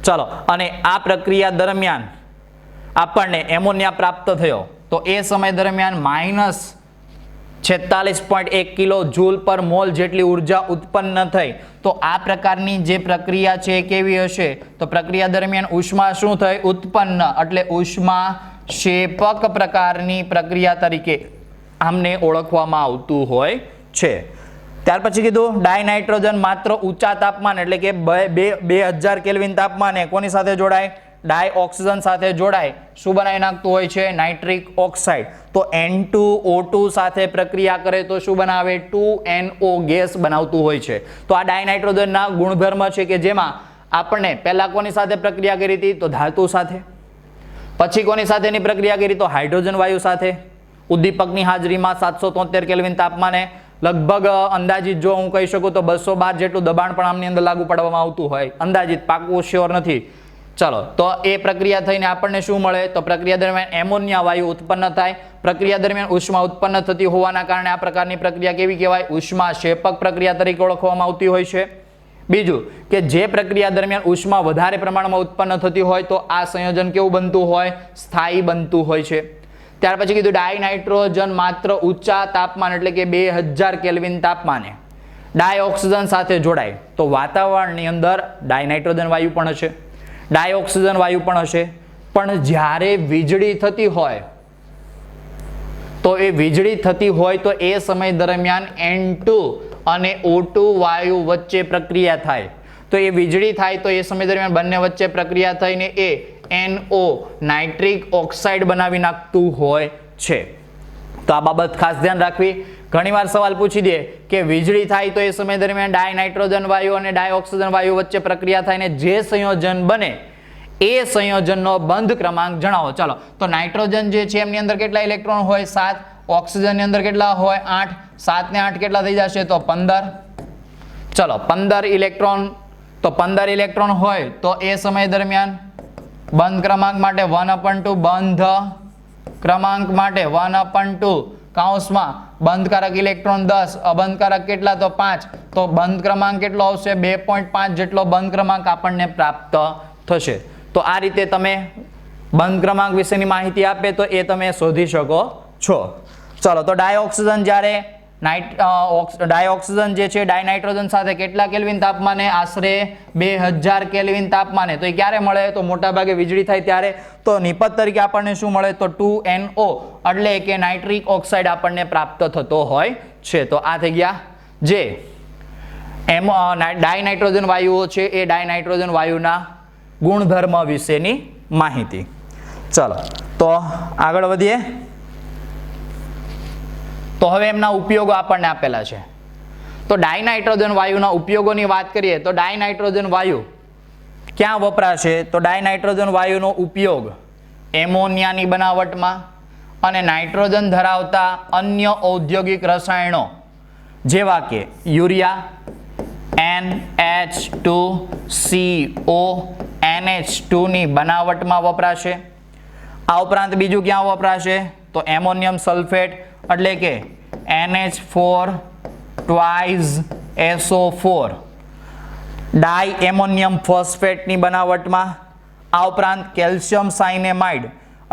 ચલો અને આ પ્રક્રિયા દરમિયાન આપણને એમોનિયા પ્રાપ્ત થયો તો એ સમય દરમિયાન -46.1 કિલો જૂલ પર મોલ જેટલી ઉર્જા ઉત્પન્ન થઈ. તો આ પ્રકારની જે પ્રક્રિયા છે કેવી હશે તો પ્રક્રિયા દરમિયાન ઉષ્મા શું થઈ ઉત્પન્ન એટલે ઉષ્મા ક્ષેપક પ્રકારની પ્રક્રિયા તરીકે આમને ઓળખવામાં આવતું હોય છે. ત્યાર પછી કીધું ડાયનાઇટ્રોજન માત્ર ઊંચા તાપમાન એટલે કે 2000 કેલ્વિન તાપમાને કોની સાથે જોડાય ડાયઓક્સિજન સાથે જોડાય શું બનાવી નાખતું હોય છે નાઇટ્રિક ઓક્સાઇડ. તો N2O2 સાથે પ્રક્રિયા કરે તો શું બનાવે 2NO ગેસ બનાવતું હોય છે. તો આ ડાયનાઇટ્રોજનના ગુણધર્મ છે કે જેમાં આપણને પહેલા કોની સાથે પ્રક્રિયા કરી હતી તો ધાતુ સાથે, પછી કોની સાથેની પ્રક્રિયા કરી તો હાઇડ્રોજન વાયુ સાથે. ઉદ્દીપકની હાજરીમાં 773 કેલ્વિન તાપમાને લગભગ અંદાજિત જો હું કહી શકું તો 212 જેટલું દબાણ પણ આમની અંદર લાગુ પાડવામાં આવતું હોય, અંદાજિત પાકું શ્યોર નથી. ચલો તો એ પ્રક્રિયા થઈને આપણને શું મળે તો પ્રક્રિયા દરમિયાન એમોનિયા વાયુ ઉત્પન્ન થાય. પ્રક્રિયા દરમિયાન ઉષ્મા ઉત્પન્ન થતી હોવાના કારણે આ પ્રકારની પ્રક્રિયા કેવી કહેવાય ઉષ્મા ક્ષેપક પ્રક્રિયા તરીકે ઓળખવામાં આવતી હોય છે. બીજું કે જે પ્રક્રિયા દરમિયાન ઉષ્મા વધારે પ્રમાણમાં ઉત્પન્ન થતી હોય તો આ સંયોજન કેવું બનતું હોય સ્થાયી બનતું હોય છે. ત્યાર પછી કીધું ડાયનાઇટ્રોજન માત્ર ઊંચા તાપમાન એટલે કે 2000 કેલ્વિન તાપમાને ડાયઓક્સિજન સાથે જોડાય તો વાતાવરણની અંદર ડાયનાઇટ્રોજન વાયુ પણ હશે, ડાયઓક્સિજન વાયુ પણ હશે. પણ જ્યારે વીજળી થતી હોય તો એ વીજળી થતી હોય તો એ સમય દરમિયાન N2 અને O2 વાયુ વચ્ચે પ્રક્રિયા થાય. તો એ વીજળી થાય તો એ સમય દરમિયાન બંને વચ્ચે પ્રક્રિયા થઈને એ NO નાઇટ્રિક ઓક્સાઇડ બનાવી નાખતું હોય છે. તો આ બાબત ખાસ ધ્યાન રાખવી. ઘણીવાર સવાલ પૂછી દે કે વીજળી થાય તો એ સમય દરમિયાન ડાયનાઇટ્રોજન વાયુ અને ડાયઓક્સિજન વાયુ વચ્ચે પ્રક્રિયા થઈને જે સંયોજન બને એ સંયોજનનો બંધ ક્રમાંક જણાવો. ચાલો તો નાઇટ્રોજન જે છે એમની અંદર કેટલા ઇલેક્ટ્રોન હોય 7, ઓક્સિજનની અંદર કેટલા હોય 8, 7 ને 8 કેટલા થઈ જશે તો 15. ચલો 15 ઇલેક્ટ્રોન તો 15 ઇલેક્ટ્રોન હોય તો એ સમય દરમિયાન બંધ ક્રમાંક માટે 1/2 બંધ ક્રમાંક માટે 1/2 કૌંસમાં બંધકારક ઇલેક્ટ્રોન 10, અબંધકારક કેટલા તો 5. તો બંધ ક્રમાંક કેટલો આવશે 2.5 જેટલો બંધ ક્રમાંક આપણને પ્રાપ્ત થશે. તો આ રીતે તમે બંધ ક્રમાંક વિશેની માહિતી આપે તો એ તમે શોધી શકો છો. ચલો તો ડાયઓક્સિજન જ્યારે ડાયઓક્સિજન જે છે ડાયનાઇટ્રોજન સાથે કેટલા કેલ્વિન તાપમાને આશરે 2000 કેલ્વિન તાપમાને. તો એ ક્યારે મળે તો મોટા ભાગે વીજળી થાય ત્યારે. તો નિપજ તરીકે આપણને શું મળે તો 2NO એટલે કે નાઇટ્રિક ઓક્સાઇડ આપણને પ્રાપ્ત થતો હોય છે. તો આ થઈ ગયા જે ડાયનાઇટ્રોજન વાયુઓ છે એ ડાયનાઇટ્રોજન વાયુના ગુણધર્મ વિશેની માહિતી. ચલો તો આગળ વધીએ. તો હવે એમના ઉપયોગો આપણને આપેલા છે. તો ડાયનાઇટ્રોજન વાયુના ઉપયોગોની વાત કરીએ તો ડાયનાઇટ્રોજન વાયુ ક્યાં વપરાશે તો ડાયનાઇટ્રોજન વાયુનો ઉપયોગ એમોનિયાની બનાવટમાં અને નાઇટ્રોજન ધરાવતા અન્ય ઔદ્યોગિક રસાયણો જેવા કે યુરિયા, NH2CO, NH2 ની બનાવટમાં વપરાશે. આ ઉપરાંત બીજું ક્યાં વપરાશે તો એમોનિયમ સલ્ફેટ એટલે કે NH4 twice SO4 ડાય એમોનિયમ ફોસ્ફેટની બનાવટમાં. આ ઉપરાંત કેલ્શિયમ સાયનેમાઇડ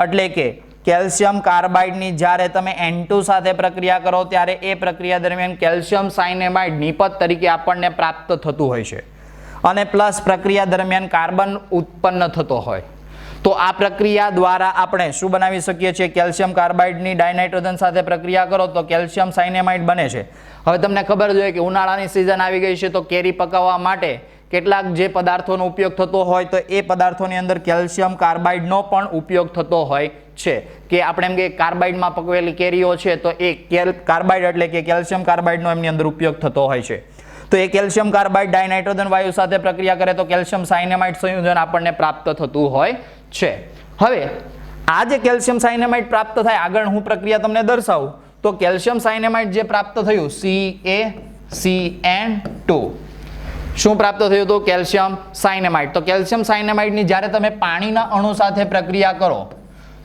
એટલે કે કેલ્શિયમ કાર્બાઇડની જ્યારે તમે N2 સાથે પ્રક્રિયા કરો ત્યારે એ પ્રક્રિયા દરમિયાન કેલ્શિયમ સાયનેમાઇડ નિપજ તરીકે આપણને પ્રાપ્ત થતું હોય છે અને પ્લસ પ્રક્રિયા દરમિયાન કાર્બન ઉત્પન્ન થતો હોય. તો આ પ્રક્રિયા દ્વારા આપણે શું બનાવી શકીએ છીએ? કેલ્શિયમ કાર્બાઇડની ડાયનાઇટ્રોજન સાથે પ્રક્રિયા કરો તો કેલ્શિયમ સાયનેમાઇડ બને છે. હવે તમને ખબર જ હોય કે ઉનાળાની સિઝન આવી ગઈ છે તો કેરી પકાવવા માટે કેટલાક જે પદાર્થોનો ઉપયોગ થતો હોય તો એ પદાર્થોની અંદર કેલ્શિયમ કાર્બાઇડનો પણ ઉપયોગ થતો હોય છે. કે આપણે એમ કે કાર્બાઇડમાં પકવેલી કેરીઓ છે તો એ કાર્બાઇડ એટલે કે કેલ્શિયમ કાર્બાઇડનો એમની અંદર ઉપયોગ થતો હોય છે. તો એ કેલ્શિયમ કાર્બાઇડ ડાયનાઇટ્રોજન વાયુ સાથે પ્રક્રિયા કરે તો કેલ્શિયમ સાયનેમાઇડ સંયોજન આપણને પ્રાપ્ત થતું હોય છે. હવે આ જે કેલ્શિયમ સાયનેમાઇડ પ્રાપ્ત થાય, આગળ હું પ્રક્રિયા તમને દર્શાવું તો કેલ્શિયમ સાયનેમાઇડ જે પ્રાપ્ત થયું CaCN2 શું પ્રાપ્ત થયું હતું? કેલ્શિયમ સાયનેમાઇડ. તો કેલ્શિયમ સાયનેમાઇડની જ્યારે તમે પાણીના અણુ સાથે પ્રક્રિયા કરો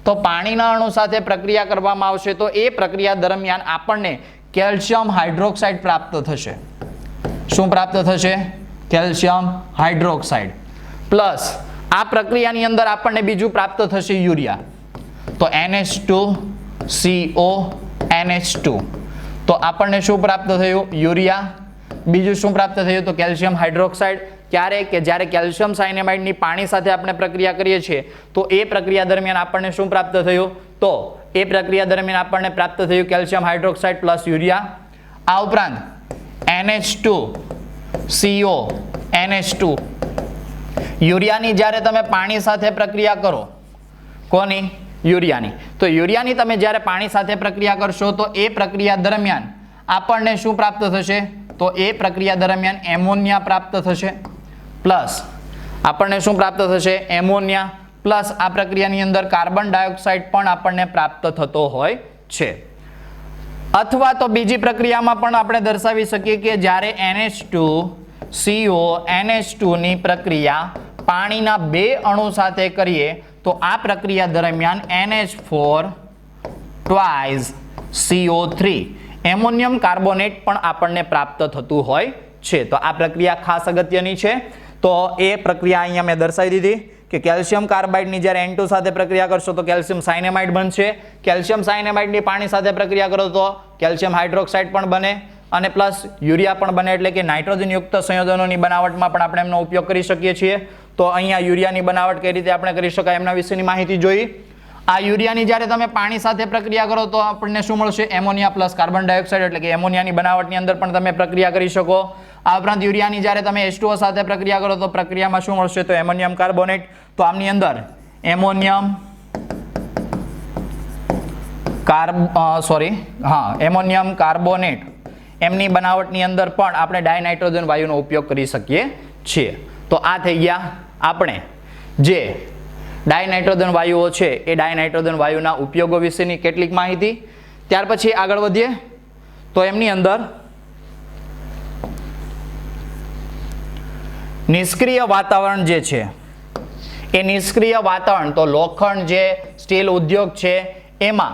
તો પાણીના અણુ સાથે પ્રક્રિયા કરવામાં આવશે તો એ પ્રક્રિયા દરમિયાન આપણને કેલ્શિયમ હાઇડ્રોક્સાઇડ પ્રાપ્ત થશે. શું પ્રાપ્ત થશે? Calcium hydroxide. પ્લસ આ પ્રક્રિયાની અંદર આપણને બીજું પ્રાપ્ત થશે યુરિયા. તો NH2CO NH2. તો આપણને શું પ્રાપ્ત થયું? યુરિયા. બીજું શું પ્રાપ્ત થયું? તો કેલ્શિયમ હાઇડ્રોક્સાઇડ. ક્યારે? કે જ્યારે કેલ્શિયમ સાયનેમાઇડની પાણી સાથે આપણે પ્રક્રિયા કરીએ છીએ તો એ પ્રક્રિયા દરમિયાન આપણને શું પ્રાપ્ત થયું? તો એ પ્રક્રિયા દરમિયાન આપણને પ્રાપ્ત થયું કેલ્શિયમ હાઇડ્રોક્સાઇડ પ્લસ યુરિયા. આ ઉપરાંત NH2CO NH2 યુરિયાની જ્યારે તમે પાણી સાથે પ્રક્રિયા કરો, કોની? યુરિયાની. તો યુરિયાની તમે જ્યારે પાણી સાથે પ્રક્રિયા કરશો તો એ પ્રક્રિયા દરમિયાન આપણને શું પ્રાપ્ત થશે? તો એ પ્રક્રિયા દરમિયાન એમોનિયા પ્રાપ્ત થશે. પ્લસ આપણને શું પ્રાપ્ત થશે? એમોનિયા. પ્લસ આ પ્રક્રિયાની અંદર કાર્બન ડાયોક્સાઇડ પણ આપણને પ્રાપ્ત થતો હોય છે. અથવા તો બીજી પ્રક્રિયામાં પણ આપણે દર્શાવી શકીએ કે જ્યારે NH2CO NH2 ની પ્રક્રિયા પાણીના 2 અણુ સાથે કરીએ તો આ પ્રક્રિયા દરમિયાન NH4 twice CO3 ammonium carbonate પણ આપણને પ્રાપ્ત થતું હોય છે. તો આ પ્રક્રિયા ખાસ અગત્યની છે. તો એ પ્રક્રિયા અહીંયા મેં દર્શાવી દીધી કે કેલ્શિયમ કાર્બાઇડની જ્યારે N2 સાથે પ્રક્રિયા કરશો તો કેલ્શિયમ સાયનેમાઇડ બનશે. કેલ્શિયમ સાયનેમાઇડની પાણી સાથે પ્રક્રિયા કરો તો કેલ્શિયમ હાઇડ્રોક્સાઇડ પણ બને અને પ્લસ યુરિયા પણ બને. એટલે કે નાઇટ્રોજન યુક્ત સંયોજનોની બનાવટમાં પણ આપણે એમનો ઉપયોગ કરી શકીએ છીએ. તો અહીંયા યુરિયાની બનાવટ કઈ રીતે આપણે કરી શકાય એમના વિશેની માહિતી જોઈ. આ યુરિયાની જ્યારે તમે પાણી સાથે પ્રક્રિયા કરો તો આપણને શું મળશે? Ammonia plus carbon dioxide. એટલે કે એમોનિયાની બનાવટની અંદર પણ તમે પ્રક્રિયા કરી શકો. આ ઉપરાંત યુરિયાની જ્યારે તમે H2O સાથે પ્રક્રિયા કરો તો પ્રક્રિયામાં શું મળશે? તો એમોનિયમ કાર્બોનેટ. તો આમની અંદર એમોનિયમ એમોનિયમ કાર્બોનેટ એમની બનાવટની અંદર પણ આપણે ડાયનાઇટ્રોજન વાયુનો ઉપયોગ કરી શકીએ છીએ. તો આ થઈ ગયા આપણે જે ડાયનાઇટ્રોજન વાયુઓ છે એ ડાયનાઇટ્રોજન વાયુના ઉપયોગો વિશેની કેટલીક માહિતી. ત્યાર પછી આગળ વધીએ તો એમની અંદર નિષ્ક્રિય વાતાવરણ જે છે એ નિષ્ક્રિય વાતાવરણ, તો લોખંડ જે સ્ટીલ ઉદ્યોગ છે એમાં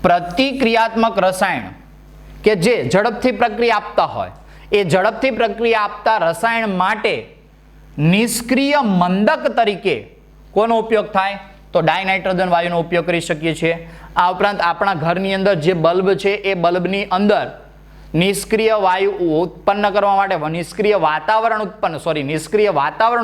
પ્રતિક્રિયાત્મક રસાયણ કે જે ઝડપથી પ્રક્રિયા આપતા હોય એ ઝડપથી પ્રક્રિયા આપતા રસાયણ માટે નિષ્ક્રિય મંદક તરીકે કોનો ઉપયોગ થાય? તો ડાયનાઇટ્રોજન વાયુનો ઉપયોગ કરી શકીએ છીએ. આ ઉપરાંત આપણા ઘરની અંદર જે બલ્બ છે એ બલ્બની અંદર નિષ્ક્રિય વાયુ ઉત્પન્ન કરવા માટે નિષ્ક્રિય વાતાવરણ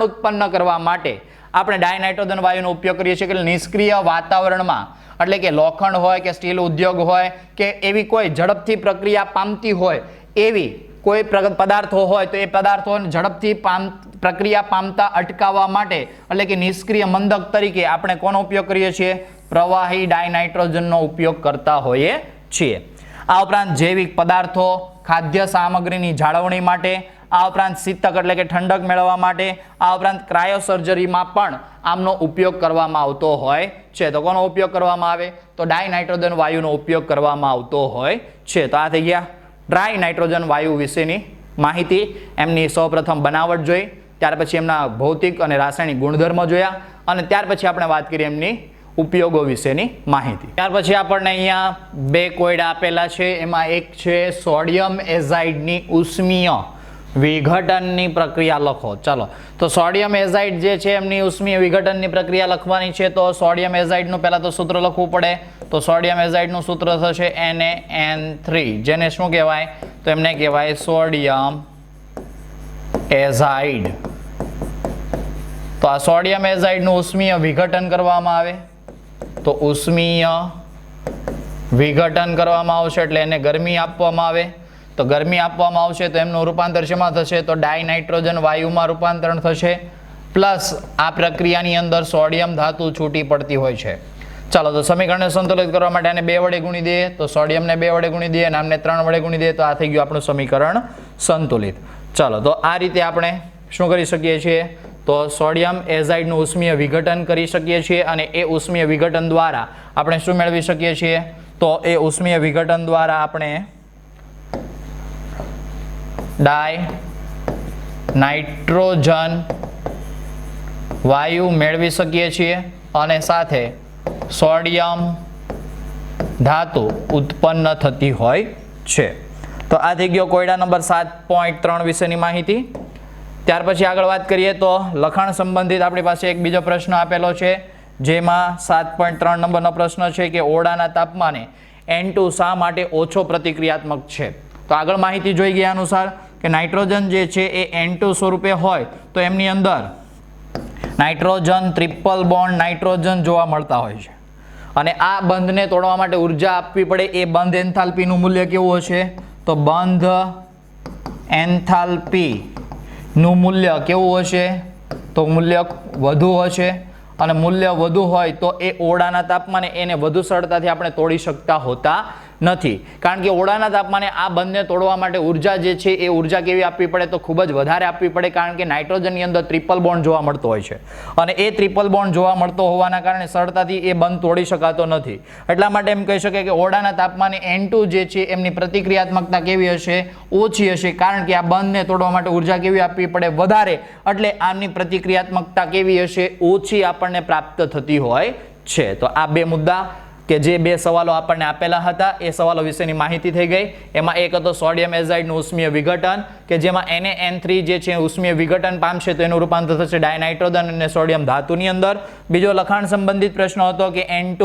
ઉત્પન્ન કરવા માટે આપણે ડાયનાઇટ્રોજન વાયુનો ઉપયોગ કરીએ છીએ. કે નિષ્ક્રિય વાતાવરણમાં એટલે કે લોખંડ હોય કે સ્ટીલ ઉદ્યોગ હોય કે એવી કોઈ ઝડપથી પ્રક્રિયા પામતી હોય એવી કોઈ પદાર્થો હોય તો એ પદાર્થોને ઝડપથી પ્રક્રિયા પામતા અટકાવવા માટે એટલે કે નિષ્ક્રિય મંદક તરીકે આપણે કોનો ઉપયોગ કરીએ છીએ? પ્રવાહી ડાયનાઇટ્રોજનનો ઉપયોગ કરતા હોઈએ છીએ. આ ઉપરાંત જૈવિક પદાર્થો, ખાદ્ય સામગ્રીની જાળવણી માટે, આ ઉપરાંત શીતક એટલે કે ઠંડક મેળવવા માટે, આ ઉપરાંત ક્રાયોસર્જરીમાં પણ આમનો ઉપયોગ કરવામાં આવતો હોય છે. તો કોનો ઉપયોગ કરવામાં આવે? તો ડાયનાઇટ્રોજન વાયુનો ઉપયોગ કરવામાં આવતો હોય છે. તો આ થઈ ગયા ડ્રાય નાઇટ્રોજન વાયુ વિશેની માહિતી. એમની સૌપ્રથમ બનાવટ જોઈ, ત્યાર પછી એમના ભૌતિક અને રાસાયણિક ગુણધર્મો જોયા અને ત્યાર પછી આપણે વાત કરી એમની ઉપયોગો વિશેની માહિતી. ત્યાર પછી આપણને અહીંયા 2 કોયડા આપેલા છે. એમાં એક છે સોડિયમ એઝાઇડની ઉષ્મીય વિઘટનની પ્રક્રિયા લખો. ચાલો, તો સોડિયમ એઝાઇડ જે છે એમની ઉષ્મીય વિઘટનની પ્રક્રિયા લખવાની છે. તો સોડિયમ એઝાઇડનું પહેલા તો સૂત્ર લખવું પડે. તો સોડિયમ એઝાઇડનું સૂત્ર થશે NaN3, જેને શું કહેવાય? તો એમને કહેવાય સોડિયમ એઝાઇડ. તો આ સોડિયમ એઝાઇડનું ઉષ્મીય વિઘટન કરવામાં આવે, તો ઉષ્મીય વિઘટન કરવામાં આવશે એટલે એને ગરમી આપવામાં આવે, તો ગરમી આપવામાં આવશે તો એમનું રૂપાંતર શેમાં થશે, તો ડાયનાઇટ્રોજન વાયુમાં રૂપાંતરણ થશે, પ્લસ આ પ્રક્રિયાની અંદર સોડિયમ ધાતુ છૂટી પડતી હોય છે. ચાલો તો સમીકરણને સંતુલિત કરવા માટે આને 2 વડે ગુણી દઈએ, તો સોડિયમને 2 વડે ગુણી દઈએ અને આમને 3 વડે ગુણી દઈએ, તો આ થઈ ગયું આપણું સમીકરણ સંતુલિત. ચાલો તો આ રીતે આપણે શું કરી શકીએ છીએ, તો સોડિયમ એઝાઇડનું ઉષ્મીય વિઘટન કરી શકીએ છીએ અને એ ઉષ્મીય વિઘટન દ્વારા આપણે શું મેળવી શકીએ છીએ, તો એ ઉષ્મીય વિઘટન દ્વારા આપણે નાઇટ્રોજન વાયુ મેળવી શકીએ છીએ અને સાથે સોડિયમ ધાતુ ઉત્પન્ન થતી હોય છે. તો આ થઈ ગયો કોયડા નંબર 7.3 વિશેની માહિતી. ત્યાર પછી આગળ વાત કરીએ તો લખાણ સંબંધિત આપણી પાસે એક બીજો પ્રશ્ન આપેલો છે, જેમાં 7.3 નંબરનો પ્રશ્ન છે કે ઓરડાના તાપમાને N2 શા માટે ઓછો પ્રતિક્રિયાત્મક છે. તો આગળ માહિતી જોઈ ગયા અનુસાર કે નાઇટ્રોજન જે છે એ N2 સ્વરૂપે હોય તો એમની અંદર નાઇટ્રોજન ટ્રિપલ બોન્ડ નાઇટ્રોજન જોવા મળતા હોય છે અને આ બંધને તોડવા માટે ઉર્જા આપવી પડે. એ બંધ એન્થાલ્પીનું મૂલ્ય કેવું હશે, તો બંધ એન્થાલ્પીનું મૂલ્ય કેવું હશે, તો મૂલ્ય વધુ હશે અને મૂલ્ય વધુ હોય તો એ ઓરડાના તાપમાને એને વધુ સરળતાથી આપણે તોડી શકતા હોતા નથી, કારણ કે ઓરડાના તાપમાને આ બંધને તોડવા માટે ઉર્જા જે છે એ ઉર્જા કેવી આપવી પડે, તો ખૂબ જ વધારે આપવી પડે, કારણ કે નાઇટ્રોજનની અંદર ટ્રિપલ બોન્ડ જોવા મળતો હોય છે અને એ ટ્રિપલ બોન્ડ જોવા મળતો હોવાના કારણે સરળતાથી એ બંધ તોડી શકાતો નથી. એટલા માટે એમ કહી શકાય કે ઓરડાના તાપમાને N2 જે છે એમની પ્રતિક્રિયાત્મકતા કેવી હશે, ઓછી હશે, કારણ કે આ બંધને તોડવા માટે ઉર્જા કેવી આપવી પડે, વધારે, એટલે આમની પ્રતિક્રિયાત્મકતા કેવી હશે, ઓછી આપણને પ્રાપ્ત થતી હોય છે. તો આ બે મુદ્દા કે જે 2 સવાલો આપણને આપેલા હતા એ સવાલો વિશેની માહિતી થઈ ગઈ. એમાં એક હતો સોડિયમ એઝાઇડનું ઉષ્મીય વિઘટન કે જેમાં NaN3 જે છે ઉષ્મીય વિઘટન પામશે તો એનું રૂપાંતર થશે ડાયનાઇટ્રોજન અને સોડિયમ ધાતુની અંદર. બીજો લખાણ સંબંધિત પ્રશ્ન હતો કે N2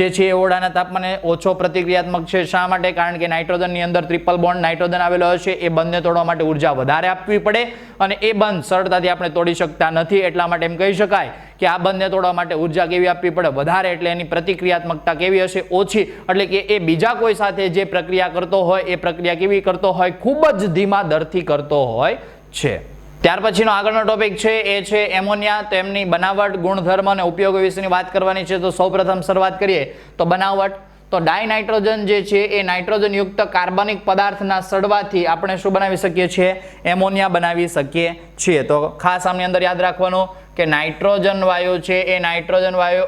જે છે એ ઓરડાના તાપમાને ઓછો પ્રતિક્રિયાત્મક છે. શા માટે, કારણ કે નાઇટ્રોજનની અંદર ટ્રિપલ બોન્ડ નાઇટ્રોજન આવેલો હશે, એ બંધને તોડવા માટે ઉર્જા વધારે આપવી પડે અને એ બંધ સરળતાથી આપણે તોડી શકતા નથી. એટલા માટે એમ કહી શકાય કે આ બંધને તોડવા માટે ઉર્જા કેવી આપવી પડે, વધારે, એટલે એની પ્રતિક્રિયાત્મકતા કેવી હશે, ઓછી, એટલે કે એ બીજા કોઈ સાથે જે પ્રક્રિયા કરતો હોય એ પ્રક્રિયા કેવી કરતો હોય, ખૂબ જ ધીમા દરથી કરતો હોય છે. ત્યાર પછીનો આગળનો ટોપિક છે એ છે એમોનિયા. તો એમની બનાવટ, ગુણધર્મ અને ઉપયોગો વિશેની વાત કરવાની છે. તો સૌપ્રથમ શરૂઆત કરીએ તો બનાવટ. તો ડાયનાઇટ્રોજન જે છે એ નાઇટ્રોજન યુક્ત કાર્બનિક પદાર્થના સડવાથી આપણે શું બનાવી શકીએ છીએ, એમોનિયા બનાવી શકીએ છીએ. તો ખાસ આમની અંદર યાદ રાખવાનું કે નાઇટ્રોજન વાયુ છે એ નાઇટ્રોજન વાયુ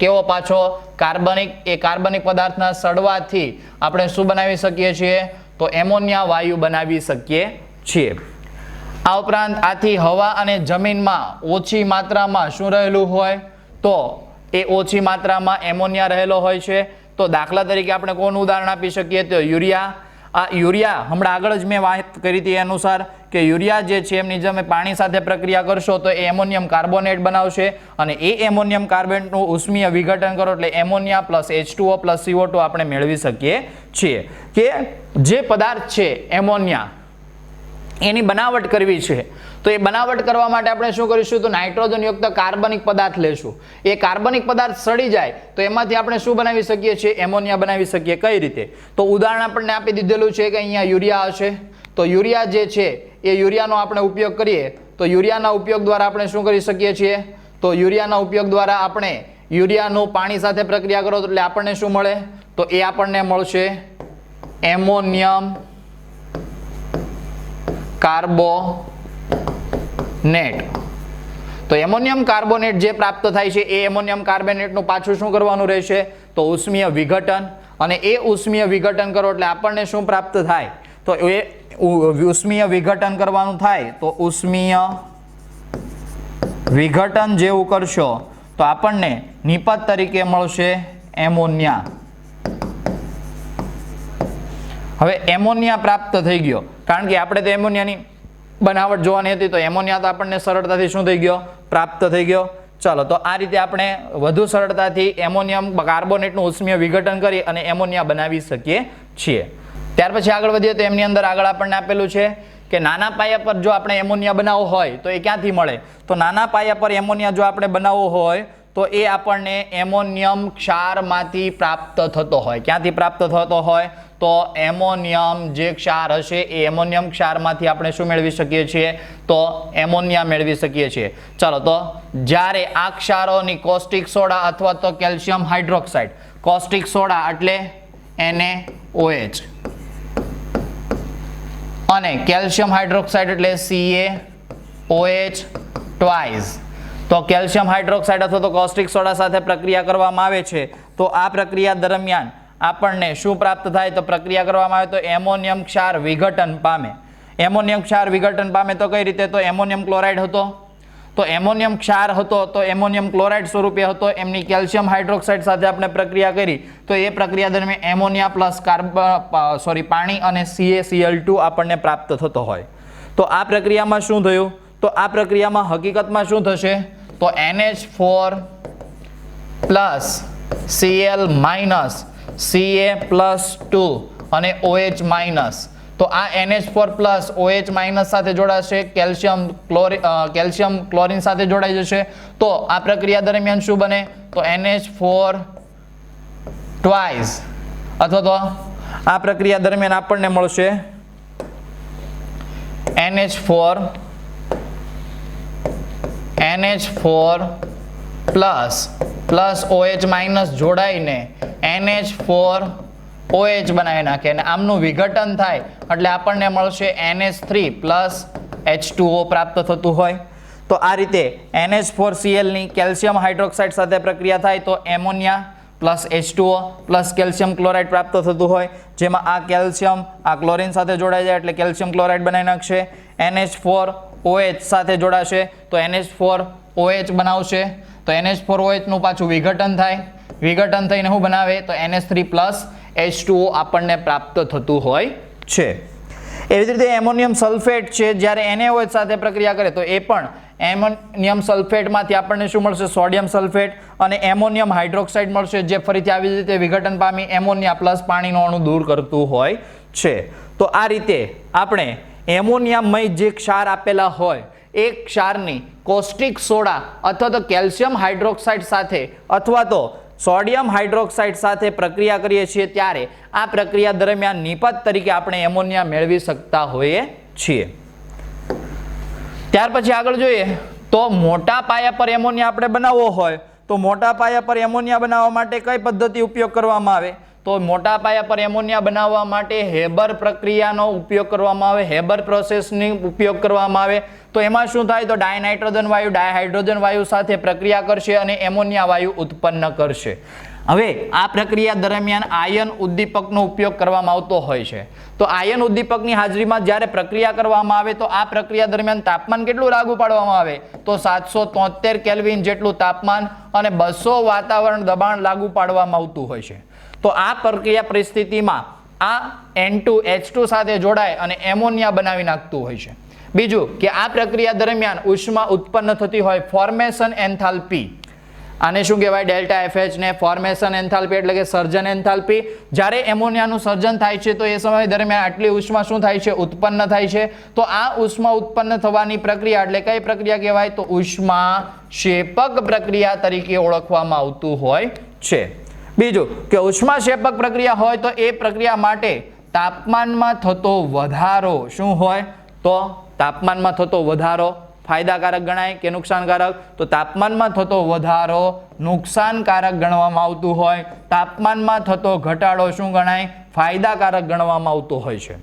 કેવો પાછો કાર્બનિક, એ કાર્બનિક પદાર્થના સડવાથી આપણે શું બનાવી શકીએ છીએ, તો એમોનિયા વાયુ બનાવી શકીએ છીએ. આ ઉપરાંત આથી હવા અને જમીનમાં ઓછી માત્રામાં શું રહેલું હોય, તો એ ઓછી માત્રામાં એમોનિયા રહેલો હોય છે. તો દાખલા તરીકે આપણે કોનું ઉદાહરણ આપી શકીએ, તો યુરિયા. આ યુરિયા હમણાં આગળ જ મેં વાત કરી હતી એ અનુસાર કે યુરિયા જે છે એમની તમે પાણી સાથે પ્રક્રિયા કરશો તો એ એમોનિયમ કાર્બોનેટ બનાવશે અને એ એમોનિયમ કાર્બોનેટનું ઉષ્મીય વિઘટન કરો એટલે ammonia plus H2O plus CO2 આપણે મેળવી શકીએ છીએ. કે જે પદાર્થ છે એમોનિયા એની બનાવટ કરવી છે તો એ બનાવટ કરવા માટે આપણે શું કરીશું, તો નાઇટ્રોજન યુક્ત કાર્બનિક પદાર્થ લેશું. એ કાર્બનિક પદાર્થ સડી જાય તો એમાંથી આપણે શું બનાવી શકીએ છીએ, એમોનિયા બનાવી શકીએ. કઈ રીતે, તો ઉદાહરણ આપણને આપી દીધેલું છે કે અહીંયા યુરિયા હશે, તો યુરિયા જે છે એ યુરિયાનો આપણે ઉપયોગ કરીએ તો યુરિયાના ઉપયોગ દ્વારા આપણે શું કરી શકીએ છીએ, તો યુરિયાના ઉપયોગ દ્વારા આપણે યુરિયાનું પાણી સાથે પ્રક્રિયા કરો એટલે આપણને શું મળે, તો એ આપણને મળશે એમોનિયમ કાર્બોનેટ. તો એમોનિયમ કાર્બોનેટ જે પ્રાપ્ત થાય છે એ એમોનિયમ કાર્બોનેટનું પાછું શું કરવાનું રહેશે, તો ઉષ્મીય વિઘટન. અને એ ઉષ્મીય વિઘટન કરો એટલે આપણને શું પ્રાપ્ત થાય, તો એ ઉષ્મીય વિઘટન કરવાનું થાય તો ઉષ્મીય વિઘટન જેવું કરશો તો આપણને નિપજ તરીકે મળશે એમોનિયા. હવે એમોનિયા પ્રાપ્ત થઈ ગયો, કારણ કે આપણે તો એમોનિયાની બનાવટ જોવાની હતી તો એમોનિયા તો આપણને સરળતાથી શું થઈ ગયો, પ્રાપ્ત થઈ ગયો. ચાલો તો આ રીતે આપણે વધુ સરળતાથી એમોનિયમ કાર્બોનેટનું ઉષ્મીય વિઘટન કરી અને એમોનિયા બનાવી શકીએ છીએ. ત્યાર પછી આગળ વધીએ તો એમની અંદર આગળ આપણને આપેલું છે કે નાના પાયા પર જો આપણે એમોનિયા બનાવવો હોય તો એ ક્યાંથી મળે? તો નાના પાયા પર એમોનિયા જો આપણે બનાવવો હોય તો એ આપણને એમોનિયમ ક્ષારમાંથી પ્રાપ્ત થતો હોય. ક્યાંથી પ્રાપ્ત થતો હોય? તો એમોનિયમ જે ક્ષાર હશે એ એમોનિયમ ક્ષારમાંથી આપણે શું મેળવી શકીએ છીએ? તો એમોનિયા મેળવી શકીએ છીએ. ચાલો, તો જ્યારે આ ક્ષારોની કોસ્ટિક સોડા અથવા તો કેલ્શિયમ હાઇડ્રોક્સાઇડ, કોસ્ટિક સોડા એટલે NaOH અને કેલ્શિયમ હાઇડ્રોક્સાઇડ એટલે CaOH ટ્વાઇસ. તો કેલ્શિયમ હાઇડ્રોક્સાઇડ અથવા તો કોસ્ટિક સોડા સાથે પ્રક્રિયા કરવામાં આવે છે તો આ પ્રક્રિયા દરમિયાન આપણને શું પ્રાપ્ત થાય? તો પ્રક્રિયા કરવામાં આવે તો એમોનિયમ ક્ષાર વિઘટન પામે. એમોનિયમ ક્ષાર વિઘટન પામે તો કઈ રીતે? તો એમોનિયમ ક્લોરાઇડ હતો, તો એમોનિયમ ક્ષાર હતો તો એમોનિયમ ક્લોરાઇડ સ્વરૂપે હતો. એમની કેલ્શિયમ હાઇડ્રોક્સાઇડ સાથે આપણે પ્રક્રિયા કરી તો એ પ્રક્રિયા દરમિયાન એમોનિયા પ્લસ પાણી અને CaCl2 આપણને પ્રાપ્ત થતો હોય. તો આ પ્રક્રિયામાં શું થયું? તો આ પ્રક્રિયામાં હકીકતમાં શું થશે? તો NH4 plus Cl minus Ca+2 અને OH માઇનસ. તો આ NH4 પ્લસ OH માઇનસ સાથે જોડાશે, કેલ્શિયમ ક્લોરીન સાથે જોડાઈ જશે. તો આ પ્રક્રિયા દરમિયાન શું બને? તો NH4 ટ્વાઇસ અથવા તો આ પ્રક્રિયા દરમિયાન આપણને મળશે NH4 પ્લસ OH માઇનસ જોડાઈને NH4 OH બનાવી નાખે અને આમનું વિઘટન થાય એટલે આપણને મળશે NH3 પ્લસ H2O પ્રાપ્ત થતું હોય. તો આ રીતે NH4Cl ની કેલ્શિયમ હાઇડ્રોક્સાઇડ સાથે પ્રક્રિયા થાય તો ammonia plus H2O plus calcium chloride પ્રાપ્ત થતું હોય, જેમાં આ કેલ્શિયમ આ ક્લોરીન સાથે જોડાઈ જાય એટલે કેલ્શિયમ ક્લોરાઇડ બનાવી નાખશે. NH4OH સાથે જોડાશે તો NH4OH બનાવશે. તો NH4OH નું પાછું વિઘટન થાય, વિઘટન થઈને શું બનાવે? તો NH3 પ્લસ H2O આપણને પ્રાપ્ત થતું હોય છે. એવી જ રીતે એમોનિયમ સલ્ફેટ છે, જ્યારે NaOH સાથે પ્રક્રિયા કરે તો એ પણ એમોનિયમ સલ્ફેટમાંથી આપણને શું મળશે? સોડિયમ સલ્ફેટ અને એમોનિયમ હાઇડ્રોક્સાઇડ મળશે, જે ફરીથી આવી રીતે વિઘટન પામી એમોનિયા પ્લસ પાણીનો અણુ દૂર કરતું હોય છે. તો આ રીતે આપણે એમોનિયામય જે ક્ષાર આપેલા હોય એ ક્ષારની કોસ્ટિક સોડા અથવા તો કેલ્શિયમ હાઇડ્રોક્સાઇડ સાથે અથવા તો સોડિયમ હાઇડ્રોક્સાઇડ સાથે પ્રક્રિયા કરીએ છીએ ત્યારે આ પ્રક્રિયા દરમિયાન નિપાત તરીકે આપણે એમોનિયા મેળવી શકતા હોઈએ છીએ. ત્યાર પછી આગળ જોઈએ તો મોટા પાયા પર એમોનિયા આપણે બનાવવો હોય તો મોટા પાયા પર એમોનિયા બનાવવા માટે કઈ પદ્ધતિ ઉપયોગ કરવામાં આવે? તો મોટા પાયા પર એમોનિયા બનાવવા માટે હેબર પ્રક્રિયાનો ઉપયોગ કરવામાં આવે, હેબર પ્રોસેસનો ઉપયોગ કરવામાં આવે. તો એમાં શું થાય? તો ડાયનાઇટ્રોજન વાયુ ડાયહાઇડ્રોજન વાયુ સાથે પ્રક્રિયા કરશે અને એમોનિયા વાયુ ઉત્પન્ન કરશે. હવે આ પ્રક્રિયા દરમિયાન આયન ઉદ્દીપકનો ઉપયોગ કરવામાં આવતો હોય છે. તો આયન ઉદ્દીપકની હાજરીમાં જ્યારે પ્રક્રિયા કરવામાં આવે તો આ પ્રક્રિયા દરમિયાન તાપમાન કેટલું લાગુ પાડવામાં આવે? તો 773 કેલ્વિન જેટલું તાપમાન અને 200 વાતાવરણ દબાણ લાગુ પાડવામાં આવતું હોય છે. તો આ પ્રક્રિયા પરિસ્થિતિમાં આ N2H2 સાથે જોડાય અને એમોનિયા બનાવી નાખતું હોય છે. બીજું કે આ પ્રક્રિયા દરમિયાન ઉષ્મા ઉત્પન્ન થતી હોય, ફોર્મેશન એન્થાલ્પી. આને શું કહેવાય? ડેલ્ટા FH ને ફોર્મેશન એન્થાલ્પી એટલે કે સર્જન એન્થાલ્પી. જ્યારે એમોનિયાનું સર્જન થાય છે તો એ સમય દરમિયાન આટલી ઉષ્મા શું થાય છે? ઉત્પન્ન થાય છે. તો આ ઉષ્મા ઉત્પન્ન થવાની પ્રક્રિયા એટલે કઈ પ્રક્રિયા કહેવાય? તો ઉષ્મા શેપક પ્રક્રિયા તરીકે ઓળખવામાં આવતું હોય છે. બીજું કે ઉષ્માક્ષેપક પ્રક્રિયા હોય તો એ પ્રક્રિયા માટે તાપમાનમાં થતો વધારો શું હોય? તો તાપમાનમાં થતો વધારો ફાયદાકારક ગણાય કે નુકસાનકારક? તો તાપમાનમાં થતો વધારો નુકસાનકારક ગણવામાં આવતું હોય, તાપમાનમાં થતો ઘટાડો શું ગણાય? ફાયદાકારક ગણવામાં આવતો હોય છે.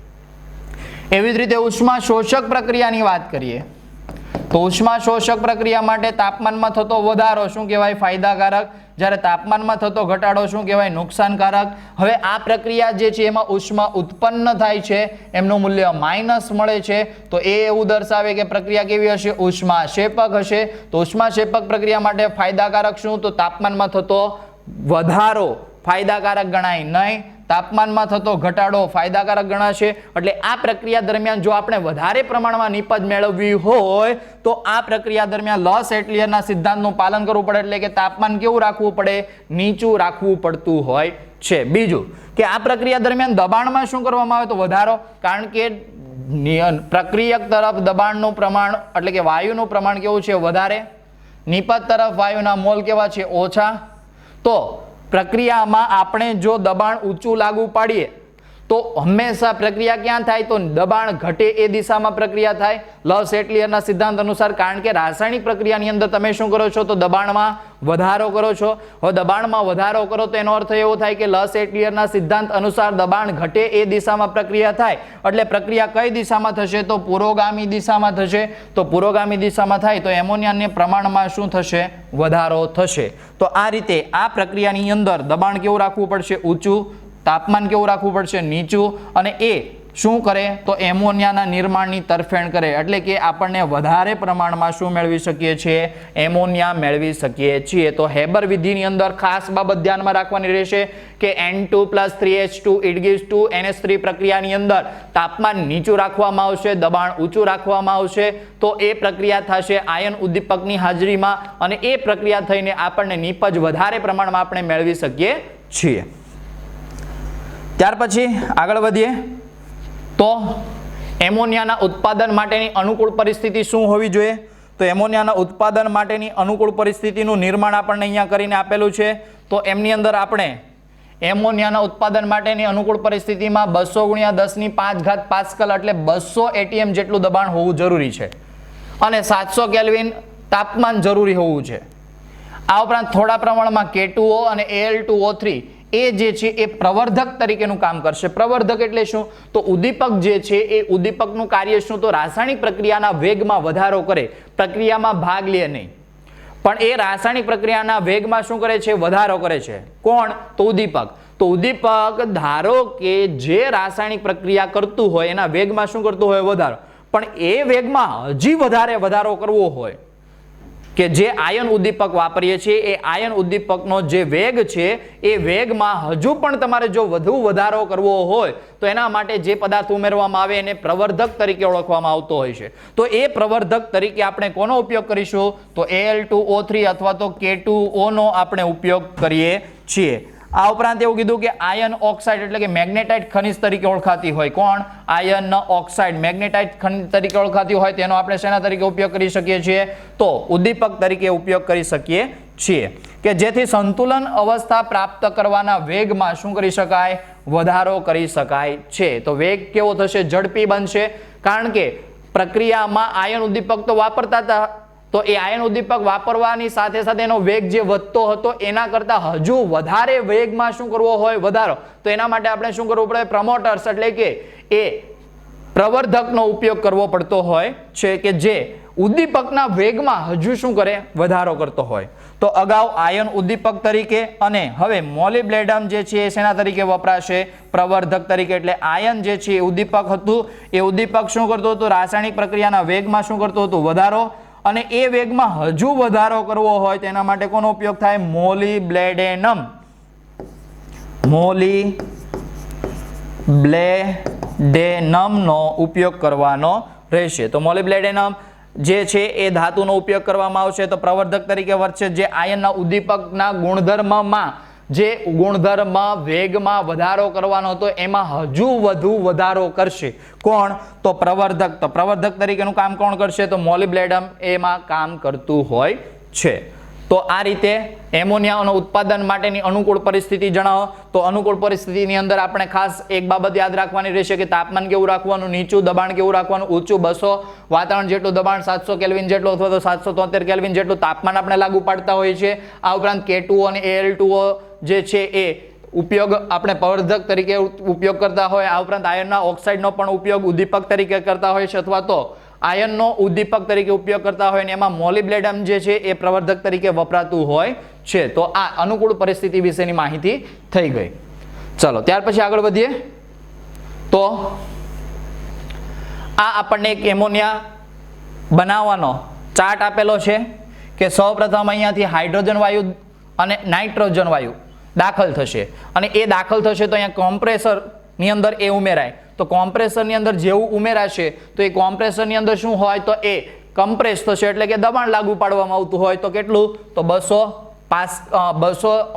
એવી જ રીતે ઉષ્મા શોષક પ્રક્રિયાની વાત કરીએ તો ઉષ્મા શોષક પ્રક્રિયા માટે તાપમાનમાં થતો વધારો શું કહેવાય? ફાયદાકારક. જ્યારે તાપમાનમાં થતો ઘટાડો શું કહેવાય? નુકસાનકારક. હવે આ પ્રક્રિયા જે છે એમાં ઉષ્મા ઉત્પન્ન થાય છે, એમનું મૂલ્ય માઇનસ મળે છે. તો એ એવું દર્શાવે કે પ્રક્રિયા કેવી હશે? ઉષ્માક્ષેપક હશે. તો ઉષ્માક્ષેપક પ્રક્રિયા માટે ફાયદાકારક શું? તો તાપમાનમાં થતો વધારો ફાયદાકારક ગણાય નહીં, તાપમાનમાં થતો ઘટાડો ફાયદાકારક ગણાશે. એટલે આ પ્રક્રિયા દરમિયાન જો આપણે વધારે પ્રમાણમાં નિપજ મેળવવી હોય તો આ પ્રક્રિયા દરમિયાન લોસ એટલિયરના સિદ્ધાંતનું પાલન કરવું પડે, એટલે કે તાપમાન કેવું રાખવું પડે? નીચું રાખવું પડતું હોય છે. બીજું કે આ પ્રક્રિયા દરમિયાન દબાણમાં શું કરવામાં આવે? તો વધારો. કારણ કે પ્રક્રિયક તરફ દબાણનું પ્રમાણ એટલે કે વાયુનું પ્રમાણ કેવું છે? વધારે. નિપજ તરફ વાયુના મોલ કેવા છે? ઓછા. તો પ્રક્રિયામાં આપણે જો દબાણ ઊંચું લાગુ પાડીએ તો હંમેશા પ્રક્રિયા ક્યાં થાય? તો દબાણ ઘટે એ દિશામાં પ્રક્રિયા થાય, લસ એટલિયરના સિદ્ધાંત અનુસાર. કારણ કે રાસાયણિક પ્રક્રિયાની અંદર તમે શું કરો છો? તો દબાણમાં વધારો કરો છો. હવે દબાણમાં વધારો કરો તો એનો અર્થ એવો થાય કે લસ એટલિયરના સિદ્ધાંત અનુસાર દબાણ ઘટે એ દિશામાં પ્રક્રિયા થાય. એટલે પ્રક્રિયા કઈ દિશામાં થશે? તો પુરોગામી દિશામાં થશે. તો પુરોગામી દિશામાં થાય તો એમોનિયાના પ્રમાણમાં શું થશે? વધારો થશે. તો આ રીતે આ પ્રક્રિયાની અંદર દબાણ કેવું રાખવું પડશે? ઊંચું. તાપમાન કેવું રાખવું પડશે? નીચું. અને એ શું કરે? તો એમોનિયાના નિર્માણની તરફેણ કરે. એટલે કે આપણને વધારે પ્રમાણમાં શું મેળવી શકીએ છીએ? એમોનિયા મેળવી શકીએ છીએ. તો હેબર વિધિની અંદર ખાસ બાબત ધ્યાનમાં રાખવાની રહેશે કે N2 + 3H2 it gives 2NH3 પ્રક્રિયાની અંદર તાપમાન નીચું રાખવામાં આવશે, દબાણ ઊંચું રાખવામાં આવશે. તો એ પ્રક્રિયા થશે આયન ઉદ્દીપકની હાજરીમાં અને એ પ્રક્રિયા થઈને આપણને નિપજ વધારે પ્રમાણમાં આપણે મેળવી શકીએ છીએ. ત્યાર પછી આગળ વધીએ તો એમોનિયાના ઉત્પાદન માટેની અનુકૂળ પરિસ્થિતિ શું હોવી જોઈએ? તો એમોનિયાના ઉત્પાદન માટેની અનુકૂળ પરિસ્થિતિનું નિર્માણ આપણને અહીંયા કરીને આપેલું છે. તો એમની અંદર આપણે એમોનિયાના ઉત્પાદન માટેની અનુકૂળ પરિસ્થિતિમાં 200 × 10⁵ પાસ્કલ એટલે 200 atm જેટલું દબાણ હોવું જરૂરી છે અને 700 કેલ્વિન તાપમાન જરૂરી હોવું છે. આ ઉપરાંત થોડા પ્રમાણમાં K2O અને Al2O3 એ જે છે એ પ્રવર્ધક તરીકેનું કામ કરશે. પ્રવર્ધક એટલે શું? તો ઉદ્દીપક જે છે એ ઉદ્દીપકનું કાર્ય શું? તો રાસાયણિક પ્રક્રિયાના વેગમાં વધારો કરે, પ્રક્રિયામાં ભાગ લે નહીં, પણ એ રાસાયણિક પ્રક્રિયાના વેગમાં શું કરે છે? વધારો કરે છે. કોણ? તો ઉદ્દીપક. તો ઉદ્દીપક ધારો કે જે રાસાયણિક પ્રક્રિયા કરતું હોય એના વેગમાં શું કરતું હોય? વધારો. પણ એ વેગમાં હજી વધારો કરવો હોય કે જે આયન ઉદ્દીપક વાપરીએ છીએ એ આયન ઉદ્દીપકનો જે વેગ છે એ વેગમાં હજુ પણ તમારે જો વધુ વધારો કરવો હોય તો એના માટે જે પદાર્થ ઉમેરવામાં આવે એને પ્રવર્ધક તરીકે ઓળખવામાં આવતો હોય છે. તો એ પ્રવર્ધક તરીકે આપણે કોનો ઉપયોગ કરીશું? તો Al2O3 અથવા તો K2O નો આપણે ઉપયોગ કરીએ છીએ. આ ઉપરાંત એવું કીધું કે આયન ઓક્સાઇડ એટલે કે મેગ્નેટાઇટ ખનિજ તરીકે ઓળખાતી હોય. કોણ? આયન ઓક્સાઇડ મેગ્નેટાઇટ ખનિજ તરીકે ઓળખાતી હોય તેનો આપણે શેના તરીકે ઉપયોગ કરી શકીએ છીએ? તો ઉદ્દીપક તરીકે ઉપયોગ કરી શકીએ છીએ કે જેથી સંતુલન અવસ્થા પ્રાપ્ત કરવાના વેગમાં શું કરી શકાય? વધારો કરી શકાય છે. તો વેગ કેવો થશે? ઝડપી બનશે. કારણ કે પ્રક્રિયામાં આયન ઉદ્દીપક તો વાપરતા હતા, તો એ આયન ઉદ્દીપક વાપરવાની સાથે સાથે એનો વેગ જે વધતો હતો એના કરતા હજુ વધારે વેગમાં શું કરવો હોય? વધારો. તો એના માટે આપણે શું કરવું પડે? પ્રમોટર્સ એટલે કે એ પ્રવર્ધકનો ઉપયોગ કરવો પડતો હોય છે કે જે ઉદ્દીપકના વેગમાં હજુ શું કરે? વધારો કરતો હોય. તો અગાઉ આયન ઉદ્દીપક તરીકે અને હવે મોલિબ્ડેનમ જે છે એ શેના તરીકે વપરાશે? પ્રવર્ધક તરીકે. એટલે આયન જે છે એ ઉદ્દીપક હતું, એ ઉદ્દીપક શું કરતું હતું? રાસાયણિક પ્રક્રિયાના વેગમાં શું કરતું હતું? વધારો. અને એ વેગમાં હજુ વધારો કરવો હોય તેના માટે કોનો ઉપયોગ થાય? મોલિબ્ડેનમ. મોલિબ્ડેનમનો ઉપયોગ કરવાનો રહેશે. તો મોલિબ્ડેનમ જે છે એ ધાતુનો ઉપયોગ કરવામાં આવશે તો પ્રવર્ધક તરીકે વર્તશે. જે આયનના ઉદ્દીપકના ગુણધર્મમાં જે ગુણધર્મ વેગમાં વધારો કરવાનો હતો એમાં હજુ વધુ વધારો કરશે. કોણ? તો પ્રવર્ધક. તો પ્રવર્ધક તરીકેનું કામ કોણ કરશે? તો મોલિબ્ડેનમ એમાં કામ કરતું હોય છે. તો આ રીતે એમોનિયાનો ઉત્પાદન માટેની અનુકૂળ પરિસ્થિતિ જણાવો. તો અનુકૂળ પરિસ્થિતિની અંદર આપણે ખાસ એક બાબત યાદ રાખવાની રહેશે કે તાપમાન કેવું રાખવાનું? નીચું. દબાણ કેવું રાખવાનું? ઊંચું. 200 વાતાવરણ જેટલું દબાણ, 700 કેલ્વિન જેટલું અથવા તો 773 કેલ્વિન જેટલું તાપમાન આપણે લાગુ પાડતા હોઈએ છીએ. આ ઉપરાંત K2O અને Al2O જે છે એ ઉપયોગ આપણે પ્રવર્ધક તરીકે ઉપયોગ કરતા હોય. આ ઉપરાંત આયનના ઓક્સાઇડનો પણ ઉપયોગ ઉદ્દીપક તરીકે કરતા હોય છે અથવા તો આયનનો ઉદ્દીપક તરીકે ઉપયોગ કરતા હોય ને એમાં મોલિબ્ડેનમ જે છે એ પ્રવર્ધક તરીકે વપરાતું હોય છે. તો આ અનુકૂળ પરિસ્થિતિ વિશેની માહિતી થઈ ગઈ. ચલો ત્યાર પછી આગળ વધીએ તો આ આપણને એક એમોનિયા બનાવવાનો ચાર્ટ આપેલો છે કે સૌપ્રથમ અહીંયાથી હાઇડ્રોજન વાયુ અને નાઇટ્રોજન વાયુ દાખલ થશે અને એ દાખલ થશે તો અહીંયા કોમ્પ્રેસર ની અંદર એ ઉમેરાય. તો કોમ્પ્રેસર ની અંદર જેવું ઉમેરાશે તો એ કોમ્પ્રેસર ની અંદર શું હોય? તો એ કમ્પ્રેસ થશે એટલે કે દબાણ લાગુ પાડવામાં આવતું હોય. તો કેટલું? તો 200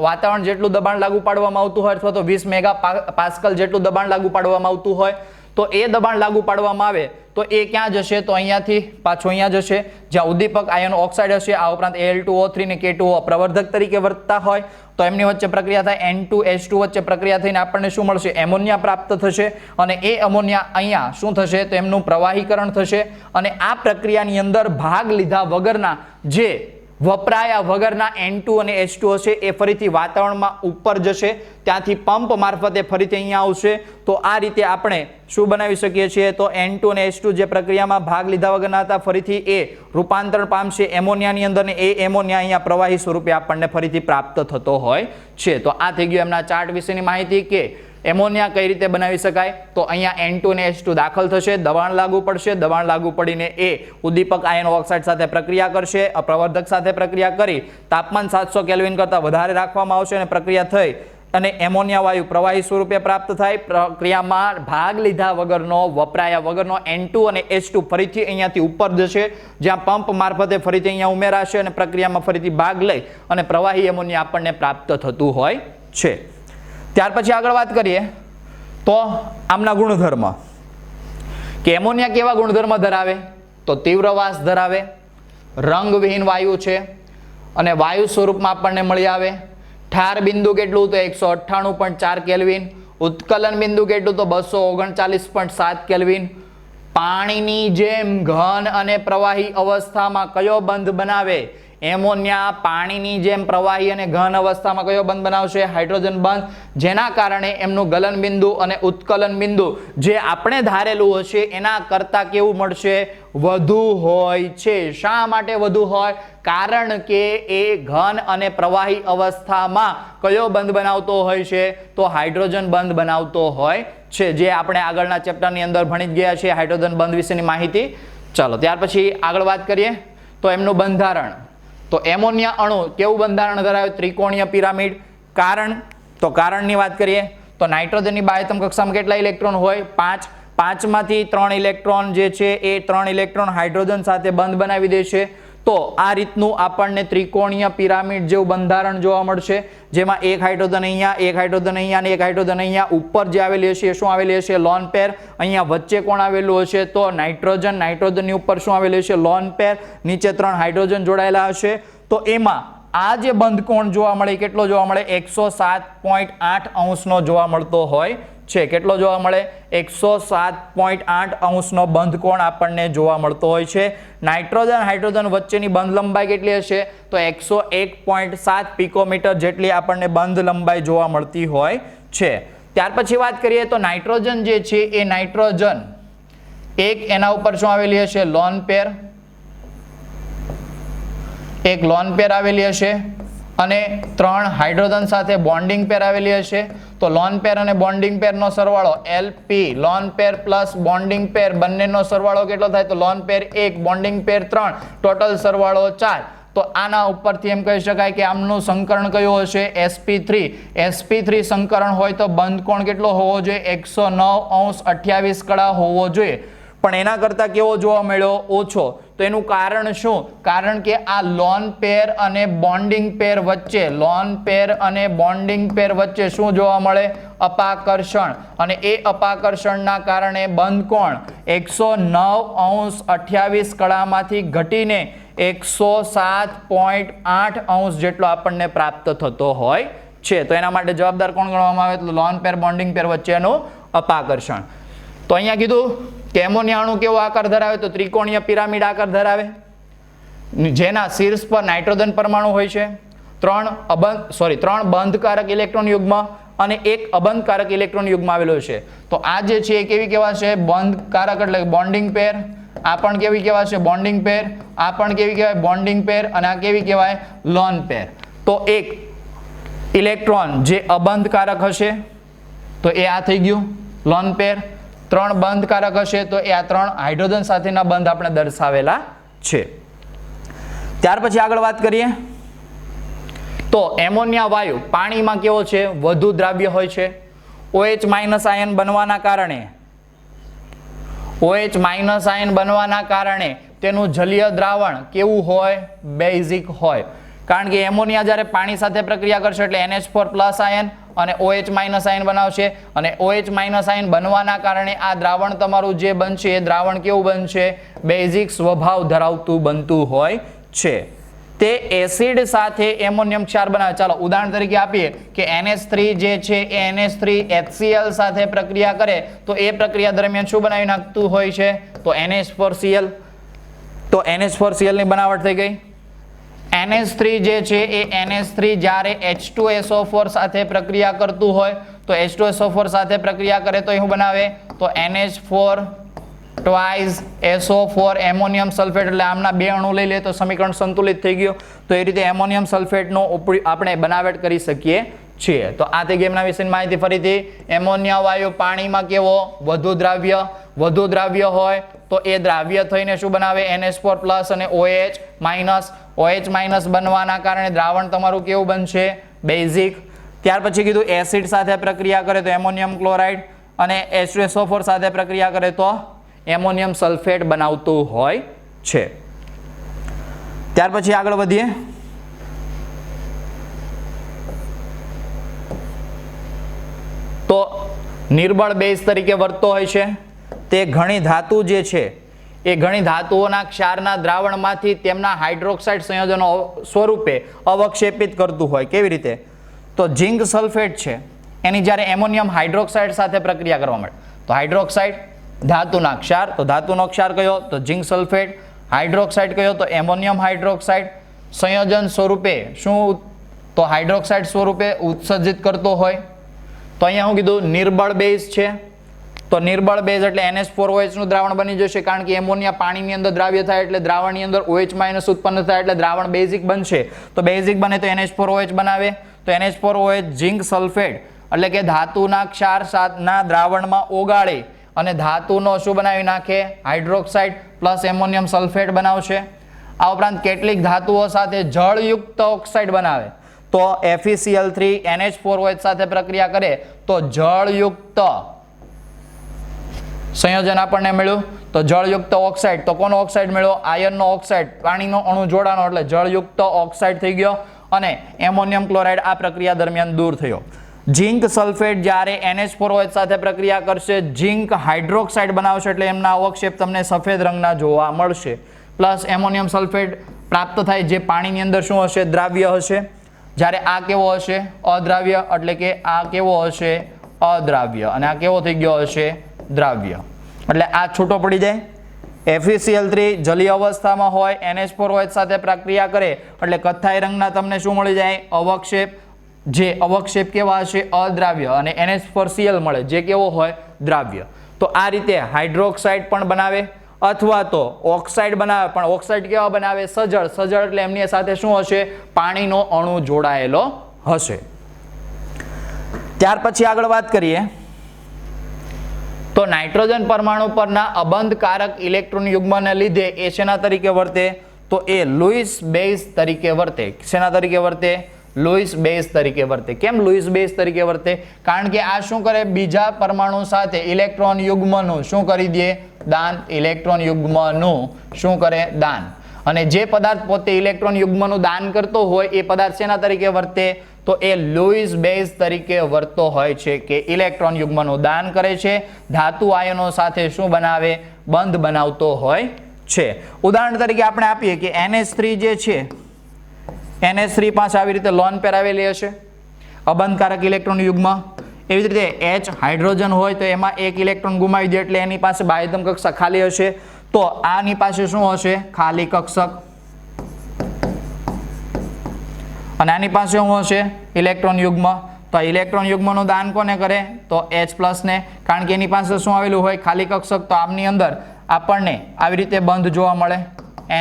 વાતાવરણ જેટલું દબાણ લાગુ પાડવામાં આવતું હોય અથવા તો 20 મેગા પાસ્કલ જેટલું દબાણ લાગુ પાડવામાં આવતું હોય. તો એ દબાણ લાગુ પાડવામાં આવે તો એ ક્યાં જશે? તો અહીંયાથી પાછો અહીંયા જશે, જ્યાં ઉદ્દીપક આયન ઓક્સાઇડ હશે. આ ઉપરાંત Al2O3 ને K2O પ્રવર્ધક તરીકે વર્તતા હોય તો એમની વચ્ચે પ્રક્રિયા થાય, N2H2 વચ્ચે પ્રક્રિયા થઈને આપણને શું મળશે? એમોનિયા પ્રાપ્ત થશે. અને એ એમોનિયા અહીંયા શું થશે? તો એમનું પ્રવાહીકરણ થશે. અને આ પ્રક્રિયાની અંદર ભાગ લીધા વગરના જે વપરાયા વગરના N2 અને H2 હશે એ ફરીથી વાતાવરણમાં ઉપર જશે, ત્યાંથી પંપ મારફતે ફરીથી અહીંયા આવશે. તો આ રીતે આપણે શું બનાવી શકીએ છીએ? તો N2 અને H2 જે પ્રક્રિયામાં ભાગ લીધા વગરના હતા ફરીથી એ રૂપાંતરણ પામશે એમોનિયાની અંદર, ને એ એમોનિયા અહીંયા પ્રવાહી સ્વરૂપે આપણને ફરીથી પ્રાપ્ત થતો હોય છે. તો આ થઈ ગયું એમના ચાર્ટ વિશેની માહિતી કે એમોનિયા કઈ રીતે બનાવી શકાય. તો અહીંયા N2 અને H2 દાખલ થશે, દબાણ લાગુ પડશે, દબાણ લાગુ પડીને એ ઉદ્દીપક આયન ઓક્સાઇડ સાથે પ્રક્રિયા કરશે, પ્રવર્ધક સાથે પ્રક્રિયા કરી તાપમાન 700 કેલ્વિન કરતાં વધારે રાખવામાં આવશે અને પ્રક્રિયા થઈ અને એમોનિયા વાયુ પ્રવાહી સ્વરૂપે પ્રાપ્ત થાય. પ્રક્રિયામાં ભાગ લીધા વગરનો વપરાયા વગરનો N2 અને H2 ફરીથી અહીંયાથી ઉપર જશે, જ્યાં પંપ મારફતે ફરીથી અહીંયા ઉમેરાશે અને પ્રક્રિયામાં ફરીથી ભાગ લઈ અને પ્રવાહી એમોનિયા આપણને પ્રાપ્ત થતું હોય છે. ત્યાર પછી આગળ વાત કરીએ તો આમના ગુણધર્મ કે એમોનિયા કેવા ગુણધર્મ ધરાવે? તો તીવ્ર વાસ ધરાવે, રંગવિહીન વાયુ છે અને વાયુ સ્વરૂપમાં આપણને મળી આવે. ઠાર બિંદુ કેટલું? તો 198.4 કેલ્વિન. ઉત્કલન બિંદુ કેટલું? તો 239.7 કેલ્વિન. પાણીની જેમ ઘન અને પ્રવાહી અવસ્થામાં કયો બંધ બનાવે? એમોનિયા પાણીની જેમ પ્રવાહી અને ઘન અવસ્થામાં કયો બંધ બનાવશે? હાઇડ્રોજન બંધ. જેના કારણે એમનું ગલન બિંદુ અને ઉત્કલન બિંદુ જે આપણે ધારેલું હશે એના કરતાં કેવું મળશે? વધુ હોય છે. શા માટે વધુ હોય? કારણ કે એ ઘન અને પ્રવાહી અવસ્થામાં કયો બંધ બનાવતો હોય છે? તો હાઇડ્રોજન બંધ બનાવતો હોય છે, જે આપણે આગળના ચેપ્ટરની અંદર ભણી જ ગયા છીએ હાઇડ્રોજન બંધ વિશેની માહિતી. ચાલો ત્યાર પછી આગળ વાત કરીએ તો એમનું બંધારણ. તો એમોનિયા અણુ કેવું બંધારણ ધરાવે? ત્રિકોણીય પિરામિડ. કારણ? તો કારણની વાત કરીએ તો નાઇટ્રોજનની બાહ્યતમ કક્ષામાં કેટલા ઇલેક્ટ્રોન હોય? 5. 5માંથી 3 ઇલેક્ટ્રોન જે છે એ 3 ઇલેક્ટ્રોન હાઇડ્રોજન સાથે બંધ બનાવી દેશે. તો આ રીતનું આપણને ત્રિકોણીય પિરામિડ જેવું બંધારણ જોવા મળશે, જેમાં એક હાઇડ્રોજન અહીંયા, એક હાઇડ્રોજન અહીંયા અને એક હાઇડ્રોજન અહીંયા. ઉપર જે આવેલી હશે એ શું આવેલી હશે? Lone pair. અહીંયા વચ્ચે કોણ આવેલું હશે? તો નાઇટ્રોજન. નાઇટ્રોજનની ઉપર શું આવેલું હશે? Lone pair. નીચે 3 હાઇડ્રોજન જોડાયેલા હશે. તો એમાં આ જે બંધ કોણ જોવા મળે કેટલો જોવા મળે? 107.8 અંશનો જોવા મળતો હોય છે. કેટલો જોવા મળે? 107.8 અંશનો બંધ કોણ આપણને જોવા મળતો હોય છે. નાઇટ્રોજન હાઇડ્રોજન વચ્ચેની બંધ લંબાઈ કેટલી હશે? તો 101.7 પિકોમીટર જેટલી આપણને બંધ લંબાઈ જોવા મળતી હોય છે. ત્યાર પછી વાત કરીએ તો નાઇટ્રોજન જે છે એ નાઇટ્રોજન એક એના ઉપર શું આવેલી હશે? Lone pair. એક લોન પેર આવેલી હશે અને 3 હાઇડ્રોજન સાથે બોન્ડિંગ પેર આવેલી હશે. તો લોન પેર અને બોન્ડિંગ પેરનો સરવાળો LP, lone pair plus bonding pair બંનેનો સરવાળો કેટલો થાય? તો lone pair 1, bonding pair 3, total સરવાળો 4. તો આના ઉપરથી એમ કહી શકાય કે આમનું સંકરણ કયું હશે? sp3. sp3 સંકરણ હોય તો બંધ કોણ કેટલો હોવો જોઈએ? 109.28 કળા હોવો જોઈએ. પણ એના કરતાં કેવો જોવા મળ્યો? ઓછો. તો એનું કારણ શું? કારણ કે આ લોન પેર અને બોન્ડિંગ પેર વચ્ચે, લોન પેર અને બોન્ડિંગ પેર વચ્ચે શું જોવા મળે? અપાકર્ષણ. અને એ અપાકર્ષણના કારણે બંધ કોણ 109.28 કળામાંથી ઘટીને 107.8 અંશ જેટલો આપણને પ્રાપ્ત થતો હોય છે. તો એના માટે જવાબદાર કોણ ગણવામાં આવે? તો લોન પેર બોન્ડિંગ પેર વચ્ચેનું અપાકર્ષણ. તો અહીંયા કીધું કે એમોનિયા અણુ કેવો આકાર ધરાવે? તો ત્રિકોણીય પિરામિડ આકાર ધરાવે, જેના શીર્ષ પર નાઇટ્રોજન પરમાણુ હોય છે, 3 બંધકારક ઇલેક્ટ્રોન યુગ્મ અને 1 અબંધકારક ઇલેક્ટ્રોન યુગ્મ આવેલો છે. તો આ જે છે એ કેવી કહેવાશે? બંધકારક એટલે બોન્ડિંગ પેર. આ પણ કેવી કહેવાશે? બોન્ડિંગ પેર. આ પણ કેવી કહેવાય? બોન્ડિંગ પેર. અને આ કેવી કહેવાય? Lone pair. તો એક ઇલેક્ટ્રોન જે અબંધકારક હશે તો એ આ થઈ ગયું લોન પેર. 3 બંધકારક હશે તો એ આ 3 હાઇડ્રોજન સાથેના બંધ આપણે દર્શાવેલા છે. ત્યાર પછી આગળ વાત કરીએ તો એમોનિયા વાયુ પાણીમાં કેવો છે? વધુ દ્રાવ્ય હોય છે. OH- આયન બનવાના કારણે તેનું જલીય દ્રાવણ કેવું હોય? બેઝિક હોય. કારણ કે એમોનિયા જ્યારે પાણી સાથે પ્રક્રિયા કરશે એટલે NH4+ આયન અને OH માઇનસ આયન બનાવશે અને OH માઇનસ આયન બનવાના કારણે આ દ્રાવણ તમારું જે બનશે એ દ્રાવણ કેવું બનશે? બેઝિક સ્વભાવ ધરાવતું બનતું હોય છે. તે એસિડ સાથે એમોનિયમ ક્ષાર બનાવે. ચાલો ઉદાહરણ તરીકે આપીએ કે NH3 જે છે એ NH3HCl સાથે પ્રક્રિયા કરે તો એ પ્રક્રિયા દરમિયાન શું બનાવી નાખતું હોય છે? તો NH4Cl. તો NH4Cl ની બનાવટ થઈ ગઈ. NH3 જે છે એ NH3 જ્યારે H2SO4 સાથે પ્રક્રિયા કરતું હોય તો H2SO4 સાથે પ્રક્રિયા કરે તો શું બનાવે? તો NH4 twice SO4 ammonium sulphate. એટલે આમના બે અણુ લઈ લે તો સમીકરણ સંતુલિત થઈ ગયું. તો એ રીતે એમોનિયમ સલ્ફેટનો આપણે બનાવટ કરી શકીએ છીએ. તો આ થઈ ગઈ એમના વિશેની માહિતી. ફરીથી એમોનિયા વાયુ પાણીમાં કેવો? વધુ દ્રાવ્ય હોય તો એ દ્રાવ્ય થઈને શું બનાવે? NH4+ અને OH માઇનસ બનવાના કારણે દ્રાવણ તમારું કેવું બનશે? બેઝિક. ત્યાર પછી કીધું એસિડ સાથે પ્રક્રિયા કરે તો એમોનિયમ ક્લોરાઇડ અને H2SO4 સાથે પ્રક્રિયા કરે તો એમોનિયમ સલ્ફેટ બનાવતું હોય છે. ત્યાર પછી આગળ વધીએ. તો નિર્બળ બેઝ તરીકે વર્તતો હોય છે. તે ઘણી ધાતુ જે છે એ ઘણી ધાતુઓના ક્ષારના દ્રાવણમાંથી તેમના હાઇડ્રોક્સાઇડ સંયોજનો સ્વરૂપે અવક્ષેપિત કરતું હોય. કેવી રીતે? તો ઝિંક સલ્ફેટ છે એની જ્યારે એમોનિયમ હાઇડ્રોક્સાઇડ સાથે પ્રક્રિયા કરવા મળે તો હાઇડ્રોક્સાઇડ ધાતુના ક્ષાર. તો ધાતુનો ક્ષાર કયો? તો ઝિંક સલ્ફેટ. હાઇડ્રોક્સાઇડ કયો? તો એમોનિયમ હાઇડ્રોક્સાઇડ. સંયોજન સ્વરૂપે શું? તો હાઇડ્રોક્સાઇડ સ્વરૂપે ઉત્સર્જિત કરતો હોય. તો અહીંયા હું કીધું નિર્બળ બેઝ છે. તો નિર્બળ બેઝ એટલે NH4OH નું દ્રાવણ બની જશે કારણ કે એમોનિયા પાણીની અંદર દ્રાવ્ય થાય એટલે દ્રાવણની અંદર OH- ઉત્પન્ન થાય એટલે દ્રાવણ બેઝિક બનશે. તો બેઝિક બને તો NH4OH બનાવે. તો NH4OH ઝિંક સલ્ફેટ એટલે કે ધાતુના ક્ષાર સાથના દ્રાવણમાં ઓગાળી અને ધાતુનો શું બનાવી નાખે? હાઇડ્રોક્સાઇડ પ્લસ એમોનિયમ સલ્ફેટ બનાવશે. આ ઉપરાંત કેટલીક ધાતુઓ સાથે જળયુક્ત ઓક્સાઇડ બનાવે તો FeCl3 NH4OH સાથે પ્રક્રિયા કરે તો જળયુક્ત સંયોજન આપણને મળ્યું. તો જળયુક્ત ઓક્સાઇડ. તો કોનો ઓક્સાઇડ મળ્યો? આયર્નનો ઓક્સાઇડ. પાણીનો અણુ જોડાણો એટલે જળયુક્ત ઓક્સાઇડ થઈ ગયો અને એમોનિયમ ક્લોરાઇડ આ પ્રક્રિયા દરમિયાન દૂર થયો. ઝિંક સલ્ફેટ જ્યારે NH4OH સાથે પ્રક્રિયા કરશે ઝિંક હાઇડ્રોક્સાઇડ બનાવશે એટલે એમના અવક્ષેપ તમને સફેદ રંગના જોવા મળશે. પ્લસ એમોનિયમ સલ્ફેટ પ્રાપ્ત થાય જે પાણીની અંદર શું હશે? દ્રાવ્ય હશે. જ્યારે આ કેવો હશે? અદ્રાવ્ય. એટલે કે આ કેવો હશે? અદ્રાવ્ય. અને આ કેવો થઈ ગયો હશે? દ્રાવ્ય. એટલે આ છૂટો પડી જાય. FeCl3 જલીય અવસ્થામાં હોય NH4OH સાથે પ્રક્રિયા કરે એટલે કથ્થાઈ રંગના તમને શું મળી જાય? અવક્ષેપ. જે અવક્ષેપ કેવા હશે? અદ્રાવ્ય. અને NH4Cl મળે જે કેવો હોય? દ્રાવ્ય. તો આ રીતે હાઇડ્રોક્સાઇડ પણ બનાવે અથવા તો ઓક્સાઇડ બનાવે. પણ ઓક્સાઇડ કેવા બનાવે? સજળ એટલે એમની સાથે શું હશે? પાણીનો અણુ જોડાયેલો હશે. ત્યાર પછી આગળ વાત કરીએ તો નાઇટ્રોજન પરમાણુ પરના અબંધકારક ઇલેક્ટ્રોન યુગ્મને લીધે એ શેના તરીકે વર્તે? તો એ લુઈસ બેઝ તરીકે વર્તે. શેના તરીકે વર્તે? લુઈસ બેઝ તરીકે વર્તે. કેમ લુઈસ બેઝ તરીકે વર્તે? કારણ કે આ શું કરે? બીજા પરમાણુ સાથે ઇલેક્ટ્રોન યુગ્મનું શું કરી દે? દાન. ઇલેક્ટ્રોન યુગ્મનું શું કરે? દાન. અને જે પદાર્થ પોતે ઇલેક્ટ્રોન યુગ્મનું દાન કરતો હોય એ પદાર્થ શેના તરીકે વર્તે? તો એ લુઈસ બેઝ તરીકે વર્તતો હોય છે કે ઇલેક્ટ્રોન યુગ્મનું દાન કરે છે. ધાતુ આયનો સાથે શું બનાવે? બંધ બનાવતો હોય છે. ઉદાહરણ તરીકે આપણે આપીએ કે NH3 જે છે NH3 પાસે આવી રીતે લોન પેર આવેલી હશે અબંધકારક ઇલેક્ટ્રોન યુગ્મ. એવી જ રીતે H હાઇડ્રોજન હોય તો એમાં એક ઇલેક્ટ્રોન ગુમાવી દે એટલે એની પાસે બાહ્યતમ કક્ષક ખાલી હશે. તો આની પાસે શું હશે? ખાલી કક્ષક. અને આની પાસે શું હશે? ઇલેક્ટ્રોન યુગ્મ. તો ઇલેક્ટ્રોન યુગ્મનું દાન કોને કરે? તો H+ ને. કારણ કે એની પાસે શું આવેલું હોય? ખાલી કક્ષક. તો આમની અંદર આપણને આવી રીતે બંધ જોવા મળે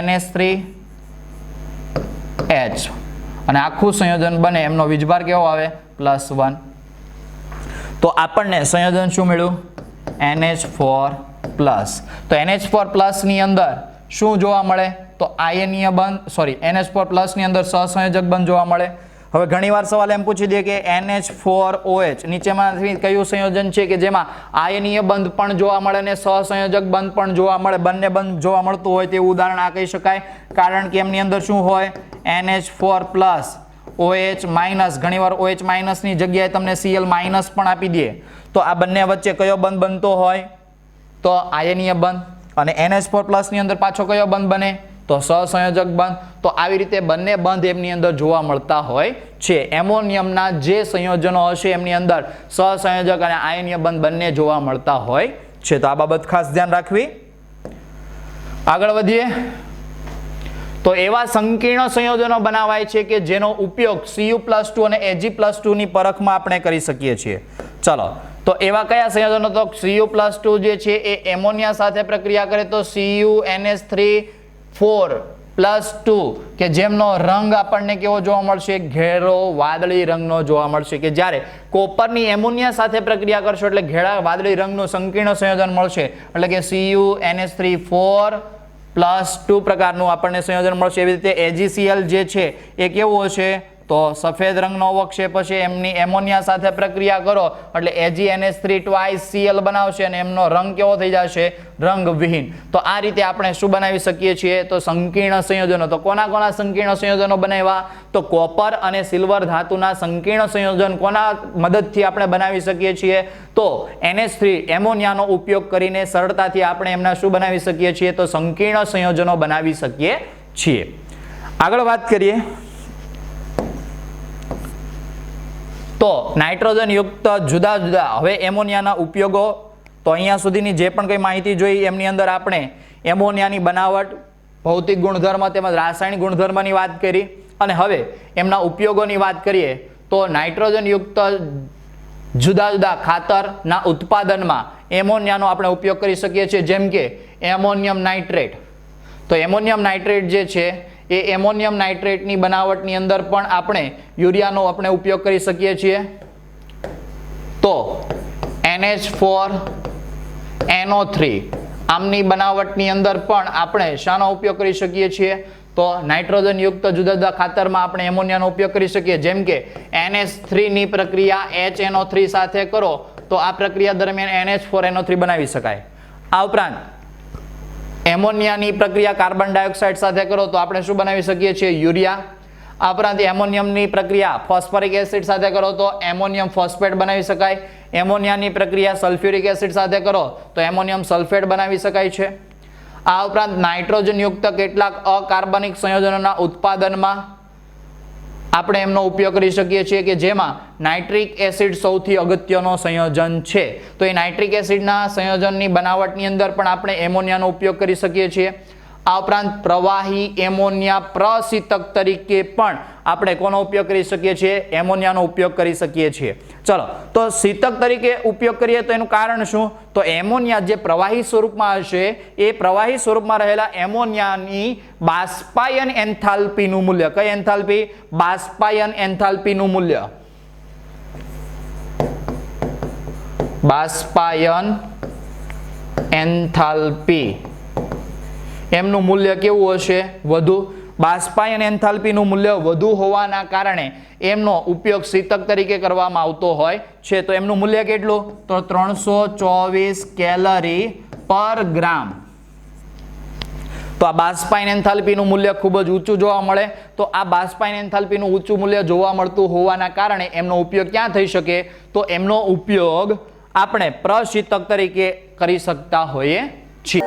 NH3H અને આખું સંયોજન બને એમનો વીજભાર કેવો આવે? +1. તો આપણને સંયોજન શું મળ્યું? NH4+. તો NH4+ ની અંદર શું જોવા મળે? તો આયનીય બંધ NH4+ ની અંદર સહસંયોજક બંધ જોવા મળે. હવે ઘણીવાર સવાલ એમ પૂછી દે કે NH4OH નીચેમાંથી કયું સંયોજન છે કે જેમાં આયનીય બંધ પણ જોવા મળે અને સહસંયોજક બંધ પણ જોવા મળે? બંને બંધ જોવા મળતું હોય તેવું ઉદાહરણ આ કહી શકાય. કારણ કે એમની અંદર શું હોય? NH4+ OH માઇનસ, ઘણીવાર OH માઇનસ ની જગ્યાએ તમને Cl માઇનસ પણ આપી દે, તો આ બંને વચ્ચે કયો બંધ બનતો હોય? તો આયનીય બંધ. અને NH4+ ની અંદર પાછો કયો બંધ બને? તો સહસંયોજક બંધ. તો આવી રીતે બંને બંધ એમની અંદર જોવા મળતા હોય છે. એમોનિયમના જે સંયોજનો હશે એમની અંદર સહસંયોજક અને આયનીય બંધ બંને જોવા મળતા હોય છે. તો આ બાબત ખાસ ધ્યાન રાખવી. આગળ વધીએ તો એવા સંકીર્ણ સંયોજનો બનાવાય છે કે જેનો ઉપયોગ Cu+2 અને Ag+2 ની પરખમાં આપણે કરી શકીએ છીએ. ચલો, તો એવા કયા સંયોજનો? તો Cu+2 જે છે એ એમોનિયા સાથે પ્રક્રિયા કરે તો CuNH3 4+2 કે જેમનો રંગ આપણને કેવો જોવા મળશે? ઘેરો વાદળી રંગનો જોવા મળશે. કે જ્યારે કોપરની એમોનિયા સાથે પ્રક્રિયા કરશો એટલે ઘેરા વાદળી રંગનું સંકીર્ણ સંયોજન મળશે, એટલે કે CuNH3 4+2 પ્રકારનું આપણને સંયોજન મળશે. એવી રીતે AgCl જે છે એ કેવું હશે? તો સફેદ રંગનો અવક્ષેપ હશે. એમની એમોનિયા સાથે પ્રક્રિયા કરો એટલે AgNH3 twice Cl બનાવશે અને એમનો રંગ કેવો થઈ જશે? રંગવિહીન. તો આ રીતે આપણે શું બનાવી શકીએ છીએ? તો સંકીર્ણ સંયોજનો. તો કોના કોના સંકીર્ણ સંયોજનો બનાવ્યા? તો કોપર અને સિલ્વર ધાતુના સંકીર્ણ સંયોજન કોના મદદથી આપણે બનાવી શકીએ છીએ? તો NH3 એમોનિયાનો ઉપયોગ કરીને સરળતાથી આપણે એમના શું બનાવી શકીએ છીએ? તો સંકીર્ણ સંયોજનો બનાવી શકીએ છીએ. આગળ વાત કરીએ તો નાઇટ્રોજન યુક્ત જુદા જુદા હવે એમોનિયાના ઉપયોગો. તો અહીંયા સુધીની જે પણ કંઈ માહિતી જોઈ એમની અંદર આપણે એમોનિયાની બનાવટ, ભૌતિક ગુણધર્મ તેમજ રાસાયણિક ગુણધર્મની વાત કરી. અને હવે એમના ઉપયોગોની વાત કરીએ તો નાઇટ્રોજન યુક્ત જુદા જુદા ખાતરના ઉત્પાદનમાં એમોનિયાનો આપણે ઉપયોગ કરી શકીએ છીએ, જેમ કે એમોનિયમ નાઇટ્રેટ. તો એમોનિયમ નાઇટ્રેટ જે છે એ એમોનિયમ નાઇટ્રેટની બનાવટની અંદર પણ આપણે યુરિયાનો આપણે ઉપયોગ કરી શકીએ છીએ. તો NH4NO3 આમની બનાવટની અંદર પણ આપણે શાનો ઉપયોગ કરી શકીએ છીએ? તો નાઇટ્રોજન યુક્ત જુદા જુદા ખાતરમાં આપણે એમોનિયાનો ઉપયોગ કરી શકીએ. જેમ કે NH3 ની પ્રક્રિયા HNO3 સાથે કરો તો આ પ્રક્રિયા દરમિયાન NH4NO3 બનાવી શકાય. આ ઉપરાંત એમોનિયાની પ્રક્રિયા કાર્બન ડાયોક્સાઇડ સાથે કરો તો આપણે શું બનાવી શકીએ છીએ? યુરિયા. આ ઉપરાંત એમોનિયમની પ્રક્રિયા ફોસ્ફરિક એસિડ સાથે કરો તો એમોનિયમ ફોસ્ફેટ બનાવી શકાય. એમોનિયાની પ્રક્રિયા સલ્ફ્યુરિક એસિડ સાથે કરો તો એમોનિયમ સલ્ફેટ બનાવી શકાય છે. આ ઉપરાંત નાઇટ્રોજન યુક્ત કેટલાક અકાર્બનિક સંયોજનોના ઉત્પાદનમાં આપણે એમનો ઉપયોગ કરી શકીએ છીએ કે જેમાં નાઇટ્રિક એસિડ સૌથી અગત્યનો સંયોજન છે. તો એ નાઇટ્રિક એસિડના સંયોજનની બનાવટની અંદર પણ આપણે એમોનિયાનો ઉપયોગ કરી શકીએ છીએ. આ ઉપરાંત પ્રવાહી એમોનિયા પ્રશીતક તરીકે પણ આપણે કોનો ઉપયોગ કરી શકીએ છીએ? એમોનિયાનો ઉપયોગ કરી શકીએ છીએ. ચલો, તો શીતક તરીકે ઉપયોગ કરીએ તો એનું કારણ શું? તો એમોનિયા જે પ્રવાહી સ્વરૂપમાં હશે એ પ્રવાહી સ્વરૂપમાં રહેલા એમોનિયાની બાષ્પાયન એન્થાલ્પીનું મૂલ્ય, કઈ એન્થાલ્પી? બાષ્પાયન એન્થાલ્પીનું મૂલ્ય, બાષ્પાયન એન્થાલ્પી એમનું મૂલ્ય કેવું હશે? વધુ. બાષ્પાયન એન્થાલ્પીનું મૂલ્ય વધુ હોવાના કારણે એમનો ઉપયોગ શીતક તરીકે કરવામાં આવતો હોય છે. તો એમનું મૂલ્ય કેટલું? તો 324 કેલરી પર ગ્રામ. તો આ બાષ્પાયન એન્થાલ્પીનું મૂલ્ય ખૂબ જ ઊંચું જોવા મળે. તો આ બાષ્પાયન એન્થાલ્પીનું ઊંચું મૂલ્ય જોવા મળતું હોવાના કારણે એમનો ઉપયોગ ક્યાં થઈ શકે? તો એમનો ઉપયોગ આપણે પ્રશીતક તરીકે કરી શકતા હોઈએ છીએ.